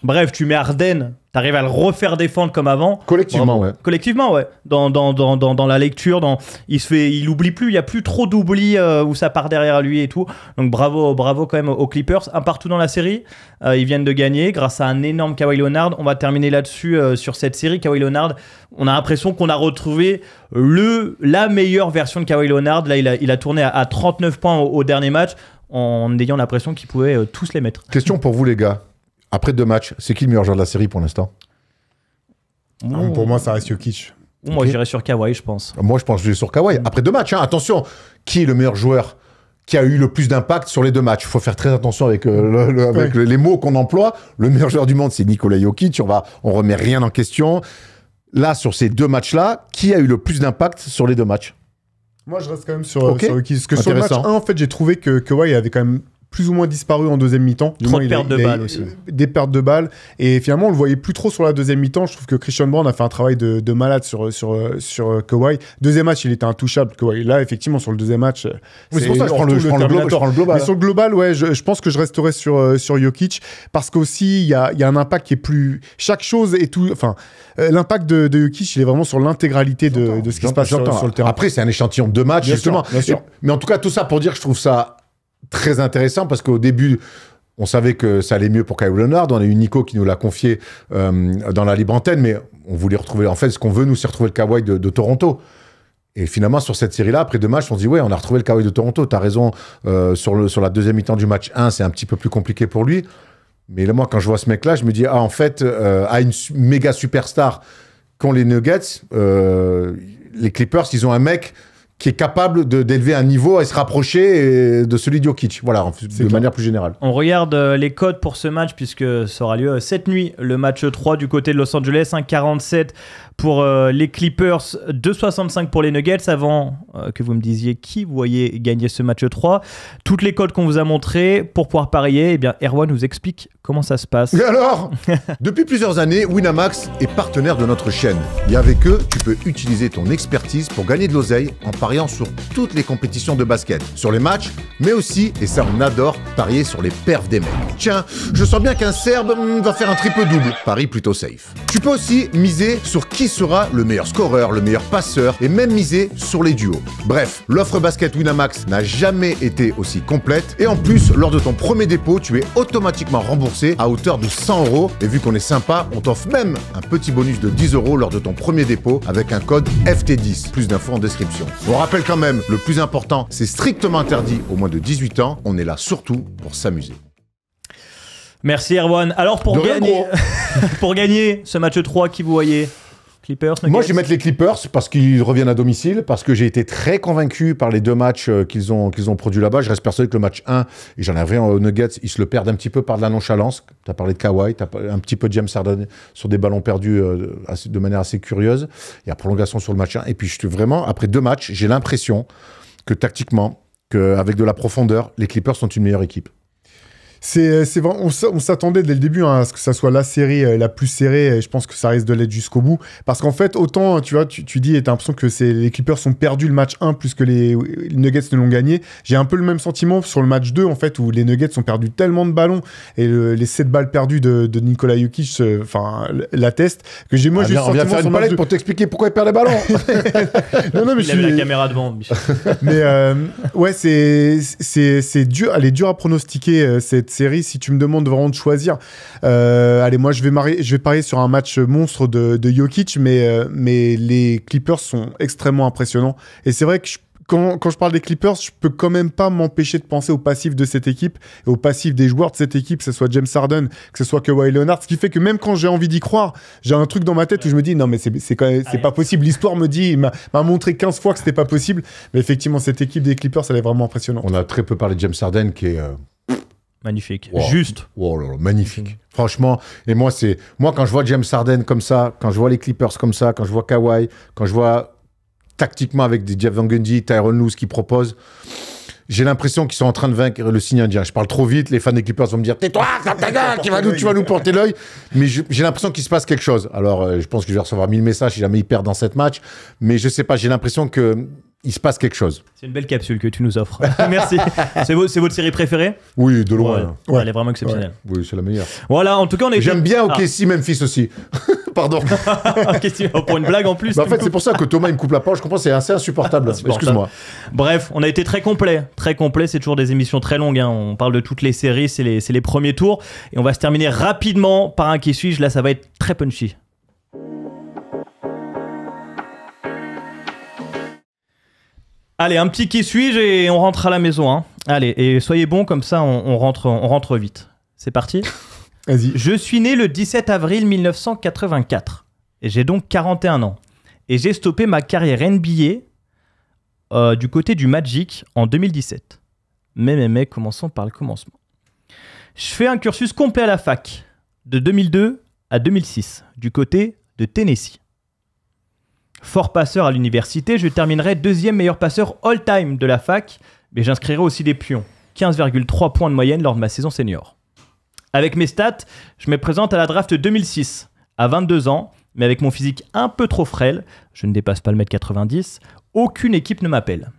bref, tu mets Harden, tu arrives à le refaire défendre comme avant. Collectivement, ouais. Collectivement, ouais. Dans la lecture, il oublie plus, il n'y a plus trop d'oubli où ça part derrière lui et tout. Donc bravo quand même aux Clippers. Un partout dans la série. Ils viennent de gagner grâce à un énorme Kawhi Leonard. On va terminer là-dessus sur cette série. Kawhi Leonard, on a l'impression qu'on a retrouvé la meilleure version de Kawhi Leonard. Là, il a tourné à 39 points au dernier match en ayant l'impression qu'il pouvait tous les mettre. Question pour vous, les gars. Après 2 matchs, c'est qui le meilleur joueur de la série pour l'instant? Pour moi, ça reste Jokic. Moi, j'irais sur Kawhi, je pense. Moi, je pense que je vais sur Kawhi. Après 2 matchs, hein, attention. Qui est le meilleur joueur qui a eu le plus d'impact sur les 2 matchs? Il faut faire très attention avec les mots qu'on emploie. Le meilleur joueur du monde, c'est Nikola Jokic. On remet rien en question. Là, sur ces 2 matchs-là, qui a eu le plus d'impact sur les 2 matchs? Moi, je reste quand même sur Ok. Jokic. Parce que sur le match 1, Intéressant. en fait, j'ai trouvé que Kawhi avait quand même plus ou moins disparu en deuxième mi-temps. Du Trop moins, de pertes de balles aussi. Des pertes de balles. Et finalement, on le voyait plus trop sur la deuxième mi-temps. Je trouve que Christian Brown a fait un travail de malade sur Kawhi. Deuxième match, il était intouchable, Kawhi. Là, effectivement, sur le deuxième match, Oui, c'est pour ça que je prends hors le tout Terminator. global. Mais sur le global, ouais, je pense que je resterai sur Jokic parce qu'aussi, il y a un impact qui est plus. Chaque chose est tout. Enfin, l'impact de Jokic, il est vraiment sur l'intégralité de ce qui se passe sur le terrain. Après, c'est un échantillon de 2 matchs, Bien justement. sûr, bien sûr. Mais en tout cas, tout ça pour dire que je trouve ça très intéressant parce qu'au début, on savait que ça allait mieux pour Kawhi Leonard. On a eu Nico qui nous l'a confié dans la libre antenne, mais on voulait retrouver. En fait, ce qu'on veut, nous, c'est retrouver le Kawhi de Toronto. Et finalement, sur cette série-là, après 2 matchs, on se dit, ouais, on a retrouvé le Kawhi de Toronto. T'as raison, sur la deuxième mi-temps du match 1, c'est un petit peu plus compliqué pour lui. Mais là, moi, quand je vois ce mec-là, je me dis, en fait, à une méga superstar qu'ont les Nuggets, les Clippers, ils ont un mec qui est capable d'élever un niveau et se rapprocher de celui de Jokic. Voilà, de manière plus générale. On regarde les codes pour ce match puisque ça aura lieu cette nuit, le match 3 du côté de Los Angeles, 1,47 pour les Clippers, 2,65 pour les Nuggets. Avant que vous me disiez qui vous voyez gagner ce match 3, toutes les codes qu'on vous a montrés pour pouvoir parier, eh bien Erwan nous explique comment ça se passe. Et alors, depuis plusieurs années, Winamax est partenaire de notre chaîne. Et avec eux, tu peux utiliser ton expertise pour gagner de l'oseille en pariant sur toutes les compétitions de basket, sur les matchs, mais aussi, et ça on adore, parier sur les perfs des mecs. Tiens, je sens bien qu'un Serbe va faire un triple-double. Paris plutôt safe. Tu peux aussi miser sur qui sera le meilleur scoreur, le meilleur passeur, et même miser sur les duos. Bref, l'offre basket Winamax n'a jamais été aussi complète, et en plus, lors de ton premier dépôt, tu es automatiquement remboursé à hauteur de 100 €. Et vu qu'on est sympa, on t'offre même un petit bonus de 10 € lors de ton premier dépôt avec un code FT10. Plus d'infos en description. On rappelle quand même, le plus important, c'est strictement interdit aux moins de 18 ans. On est là surtout pour s'amuser. Merci Erwan. Alors pour De rien, gagner, gros. pour gagner ce match 3, qui vous voyez? Clippers, Nuggets? Moi, je vais mettre les Clippers parce qu'ils reviennent à domicile, parce que j'ai été très convaincu par les 2 matchs qu'ils ont produits là-bas. Je reste persuadé que le match 1, et j'en ai rien aux Nuggets, ils se le perdent un petit peu par de la nonchalance. Tu as parlé de Kawhi, tu as un petit peu de James Harden sur des ballons perdus de manière assez curieuse. Il y a prolongation sur le match 1. Et puis, vraiment, après 2 matchs, j'ai l'impression que tactiquement, qu'avec de la profondeur, les Clippers sont une meilleure équipe. C'est vrai, on s'attendait dès le début à ce que ça soit la série la plus serrée, et je pense que ça risque de l'être jusqu'au bout. Parce qu'en fait, autant, tu vois, tu dis, t'as l'impression que les Clippers ont perdu le match 1 plus que les Nuggets ne l'ont gagné. J'ai un peu le même sentiment sur le match 2, en fait, où les Nuggets ont perdu tellement de ballons, et les 7 balles perdues de Nikola Jokic l'attestent, que j'ai moi juste On vient sentiment faire sur une le match palette 2. pour t'expliquer pourquoi il perd les ballons. Non, mais Il avait la caméra devant, Michel. Mais ouais, c'est dur, elle est dure à pronostiquer cette série. Si tu me demandes vraiment de choisir, allez, moi je vais parier sur un match monstre de Jokic, mais les Clippers sont extrêmement impressionnants. Et c'est vrai que quand je parle des Clippers, je peux quand même pas m'empêcher de penser au passif de cette équipe et au passif des joueurs de cette équipe, que ce soit James Harden, que ce soit Kawhi Leonard, ce qui fait que même quand j'ai envie d'y croire, j'ai un truc dans ma tête où je me dis non mais c'est pas possible. L'histoire me dit, m'a montré 15 fois que c'était pas possible. Mais effectivement, cette équipe des Clippers, elle est vraiment impressionnante. On a très peu parlé de James Harden qui est... Magnifique. Wow. Juste. Oh là là, magnifique. Franchement, et moi, quand je vois James Harden comme ça, quand je vois les Clippers comme ça, quand je vois Kawhi, quand je vois tactiquement avec des Jeff Van Gundy, Tyronn Lue qui proposent, j'ai l'impression qu'ils sont en train de vaincre le signe indien. Je parle trop vite, les fans des Clippers vont me dire « Tais-toi, ferme ta gueule, tu vas nous porter l'œil ». Mais j'ai l'impression qu'il se passe quelque chose. Alors, je pense que je vais recevoir 1000 messages si jamais ils perdent dans cette match. Mais je sais pas, j'ai l'impression qu'il se passe quelque chose. C'est une belle capsule que tu nous offres. Merci. C'est votre série préférée? Oui, de loin. Ouais, elle est vraiment exceptionnelle. Oui, c'est la meilleure. Voilà, en tout cas, on est. J'aime bien OKC Memphis aussi. Pardon. Pour une blague en plus. Bah en fait, c'est pour ça que Thomas il me coupe la parole. Je comprends, c'est assez insupportable. Excuse-moi. Bref, on a été très complet. Très complet. C'est toujours des émissions très longues. Hein. On parle de toutes les séries. C'est les premiers tours. Et on va se terminer rapidement par un qui suis-je. Là, ça va être très punchy. Allez, un petit qui suis-je et on rentre à la maison. Hein. Allez, et soyez bons, comme ça on rentre vite. C'est parti. Vas-y. Je suis né le 17 avril 1984. Et j'ai donc 41 ans. Et j'ai stoppé ma carrière NBA du côté du Magic en 2017. Mais, commençons par le commencement. Je fais un cursus complet à la fac, de 2002 à 2006, du côté de Tennessee. Fort passeur à l'université, je terminerai 2e meilleur passeur all-time de la fac, mais j'inscrirai aussi des pions. 15,3 points de moyenne lors de ma saison senior. Avec mes stats, je me présente à la draft 2006, à 22 ans, mais avec mon physique un peu trop frêle, je ne dépasse pas le 1m90, aucune équipe ne m'appelle.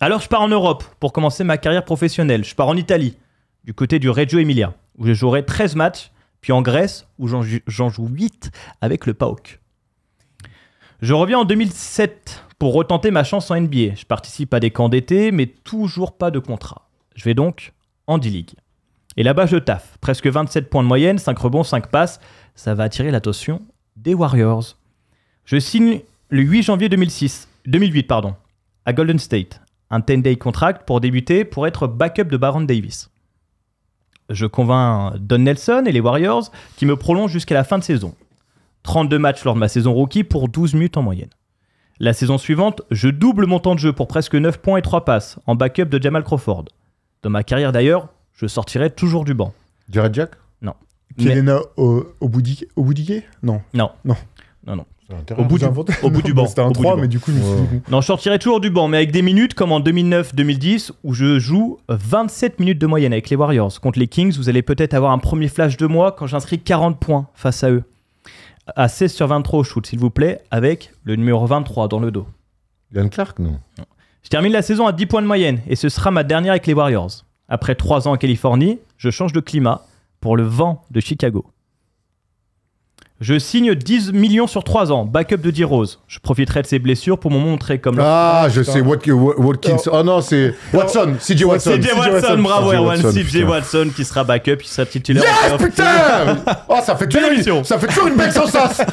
Alors je pars en Europe pour commencer ma carrière professionnelle. Je pars en Italie, du côté du Reggio Emilia, où je jouerai 13 matchs, puis en Grèce, où j'en joue 8 avec le PAOK. Je reviens en 2007 pour retenter ma chance en NBA. Je participe à des camps d'été, mais toujours pas de contrat. Je vais donc en D-League. Et là-bas, je taffe. Presque 27 points de moyenne, 5 rebonds, 5 passes. Ça va attirer l'attention des Warriors. Je signe le 8 janvier 2008, à Golden State. Un 10-day contract pour débuter, pour être backup de Baron Davis. Je convainc Don Nelson et les Warriors qui me prolongent jusqu'à la fin de saison. 32 matchs lors de ma saison rookie pour 12 minutes en moyenne. La saison suivante, je double mon temps de jeu pour presque 9 points et 3 passes, en backup de Jamal Crawford. Dans ma carrière d'ailleurs, je sortirai toujours du banc. Jared Jack? Non. Kelena Obudige? Non. Non. Non. Non, non. Au bout du banc. C'était un Au bout du 3, banc. mais du coup, je me suis dit... Non, je sortirai toujours du banc, mais avec des minutes comme en 2009-2010, où je joue 27 minutes de moyenne avec les Warriors. Contre les Kings, vous allez peut-être avoir un premier flash de moi quand j'inscris 40 points face à eux. À 16 sur 23 au shoot, s'il vous plaît, avec le numéro 23 dans le dos. Ian Clark, non? Je termine la saison à 10 points de moyenne, et ce sera ma dernière avec les Warriors. Après 3 ans en Californie, je change de climat pour le vent de Chicago. Je signe 10 millions sur 3 ans, backup de D-Rose. Je profiterai de ses blessures pour me montrer comme... Ah, je sais, Watkins. Oh non, c'est Watson, CJ Watson. CJ Watson, bravo CJ Erwan, Watson, CJ putain. Watson qui sera backup, qui sera titulaire. Yes, en playoff. putain. Oh, ça fait Belle émission. toujours une belle sensation.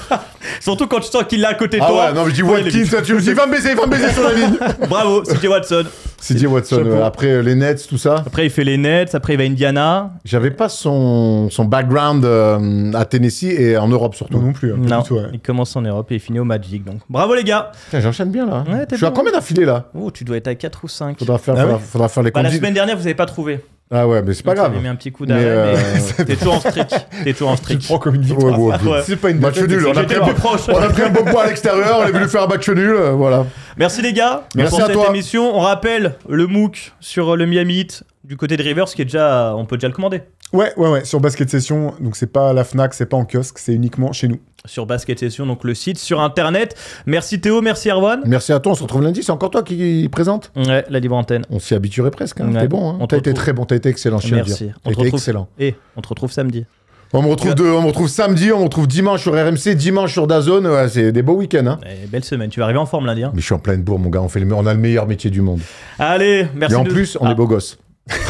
Surtout quand tu sens qu'il l'a à côté de Ah toi. ouais, non, mais je dis Ouais, il est Watkins, tu me dis, va me baiser sur la ligne. Bravo, CJ Watson. CJ Watson, Chapeau. après les Nets, tout ça. Après, il fait les Nets, après, il va à Indiana. J'avais pas son background à Tennessee et en Europe surtout. Non plus, hein, pas Non, du tout, ouais. il commence en Europe et il finit au Magic. Donc, bravo les gars. Putain, j'enchaîne bien là. Ouais, t'es Je suis à bon. combien d'affilés là? Oh, tu dois être à 4 ou 5. Faudra faire les Bah, la comptes. semaine dernière, vous n'avez pas trouvé. Ah ouais, mais c'est pas Donc, grave. j'avais mis un petit coup Mais, d'arrêt, mais t'es toujours en streak. T'es toujours en Tu te streak. prends comme une Ouais, victoire. ouais, Ouais. C'est pas une Match défaite, nul, c'est on a J'étais pris plus proche. On a pris un bon point à l'extérieur, on a voulu faire un match nul, voilà. Merci les gars Merci pour à cette toi. émission. On rappelle le MOOC sur le Miami Heat du côté de Rivers qui est déjà, on peut déjà le commander. Ouais, sur Basket Session, donc c'est pas à la Fnac, c'est pas en kiosque, c'est uniquement chez nous. Sur Basket Session, donc le site sur internet. Merci Théo, merci Erwan. Merci à toi, on se retrouve lundi, c'est encore toi qui présente. Ouais, la libre antenne. On s'y habituerait presque, hein. Ouais. T'es bon, hein. On te T'as été retrouve. très bon, t'as été excellent, je tiens à le Merci. dire. On T'as te été retrouve. excellent. Et on te retrouve samedi. On me retrouve samedi, on me retrouve dimanche sur RMC, dimanche sur DAZN, ouais, c'est des beaux week-ends, hein. Belle semaine, tu vas arriver en forme lundi. Hein. Mais je suis en pleine bourre, mon gars, on a le meilleur métier du monde. Allez, merci. Et en de- plus, on Ah, est beaux gosses.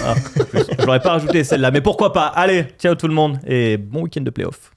en plus. J'aurais pas rajouté celle-là, mais pourquoi pas. Allez, ciao tout le monde et bon week-end de playoff.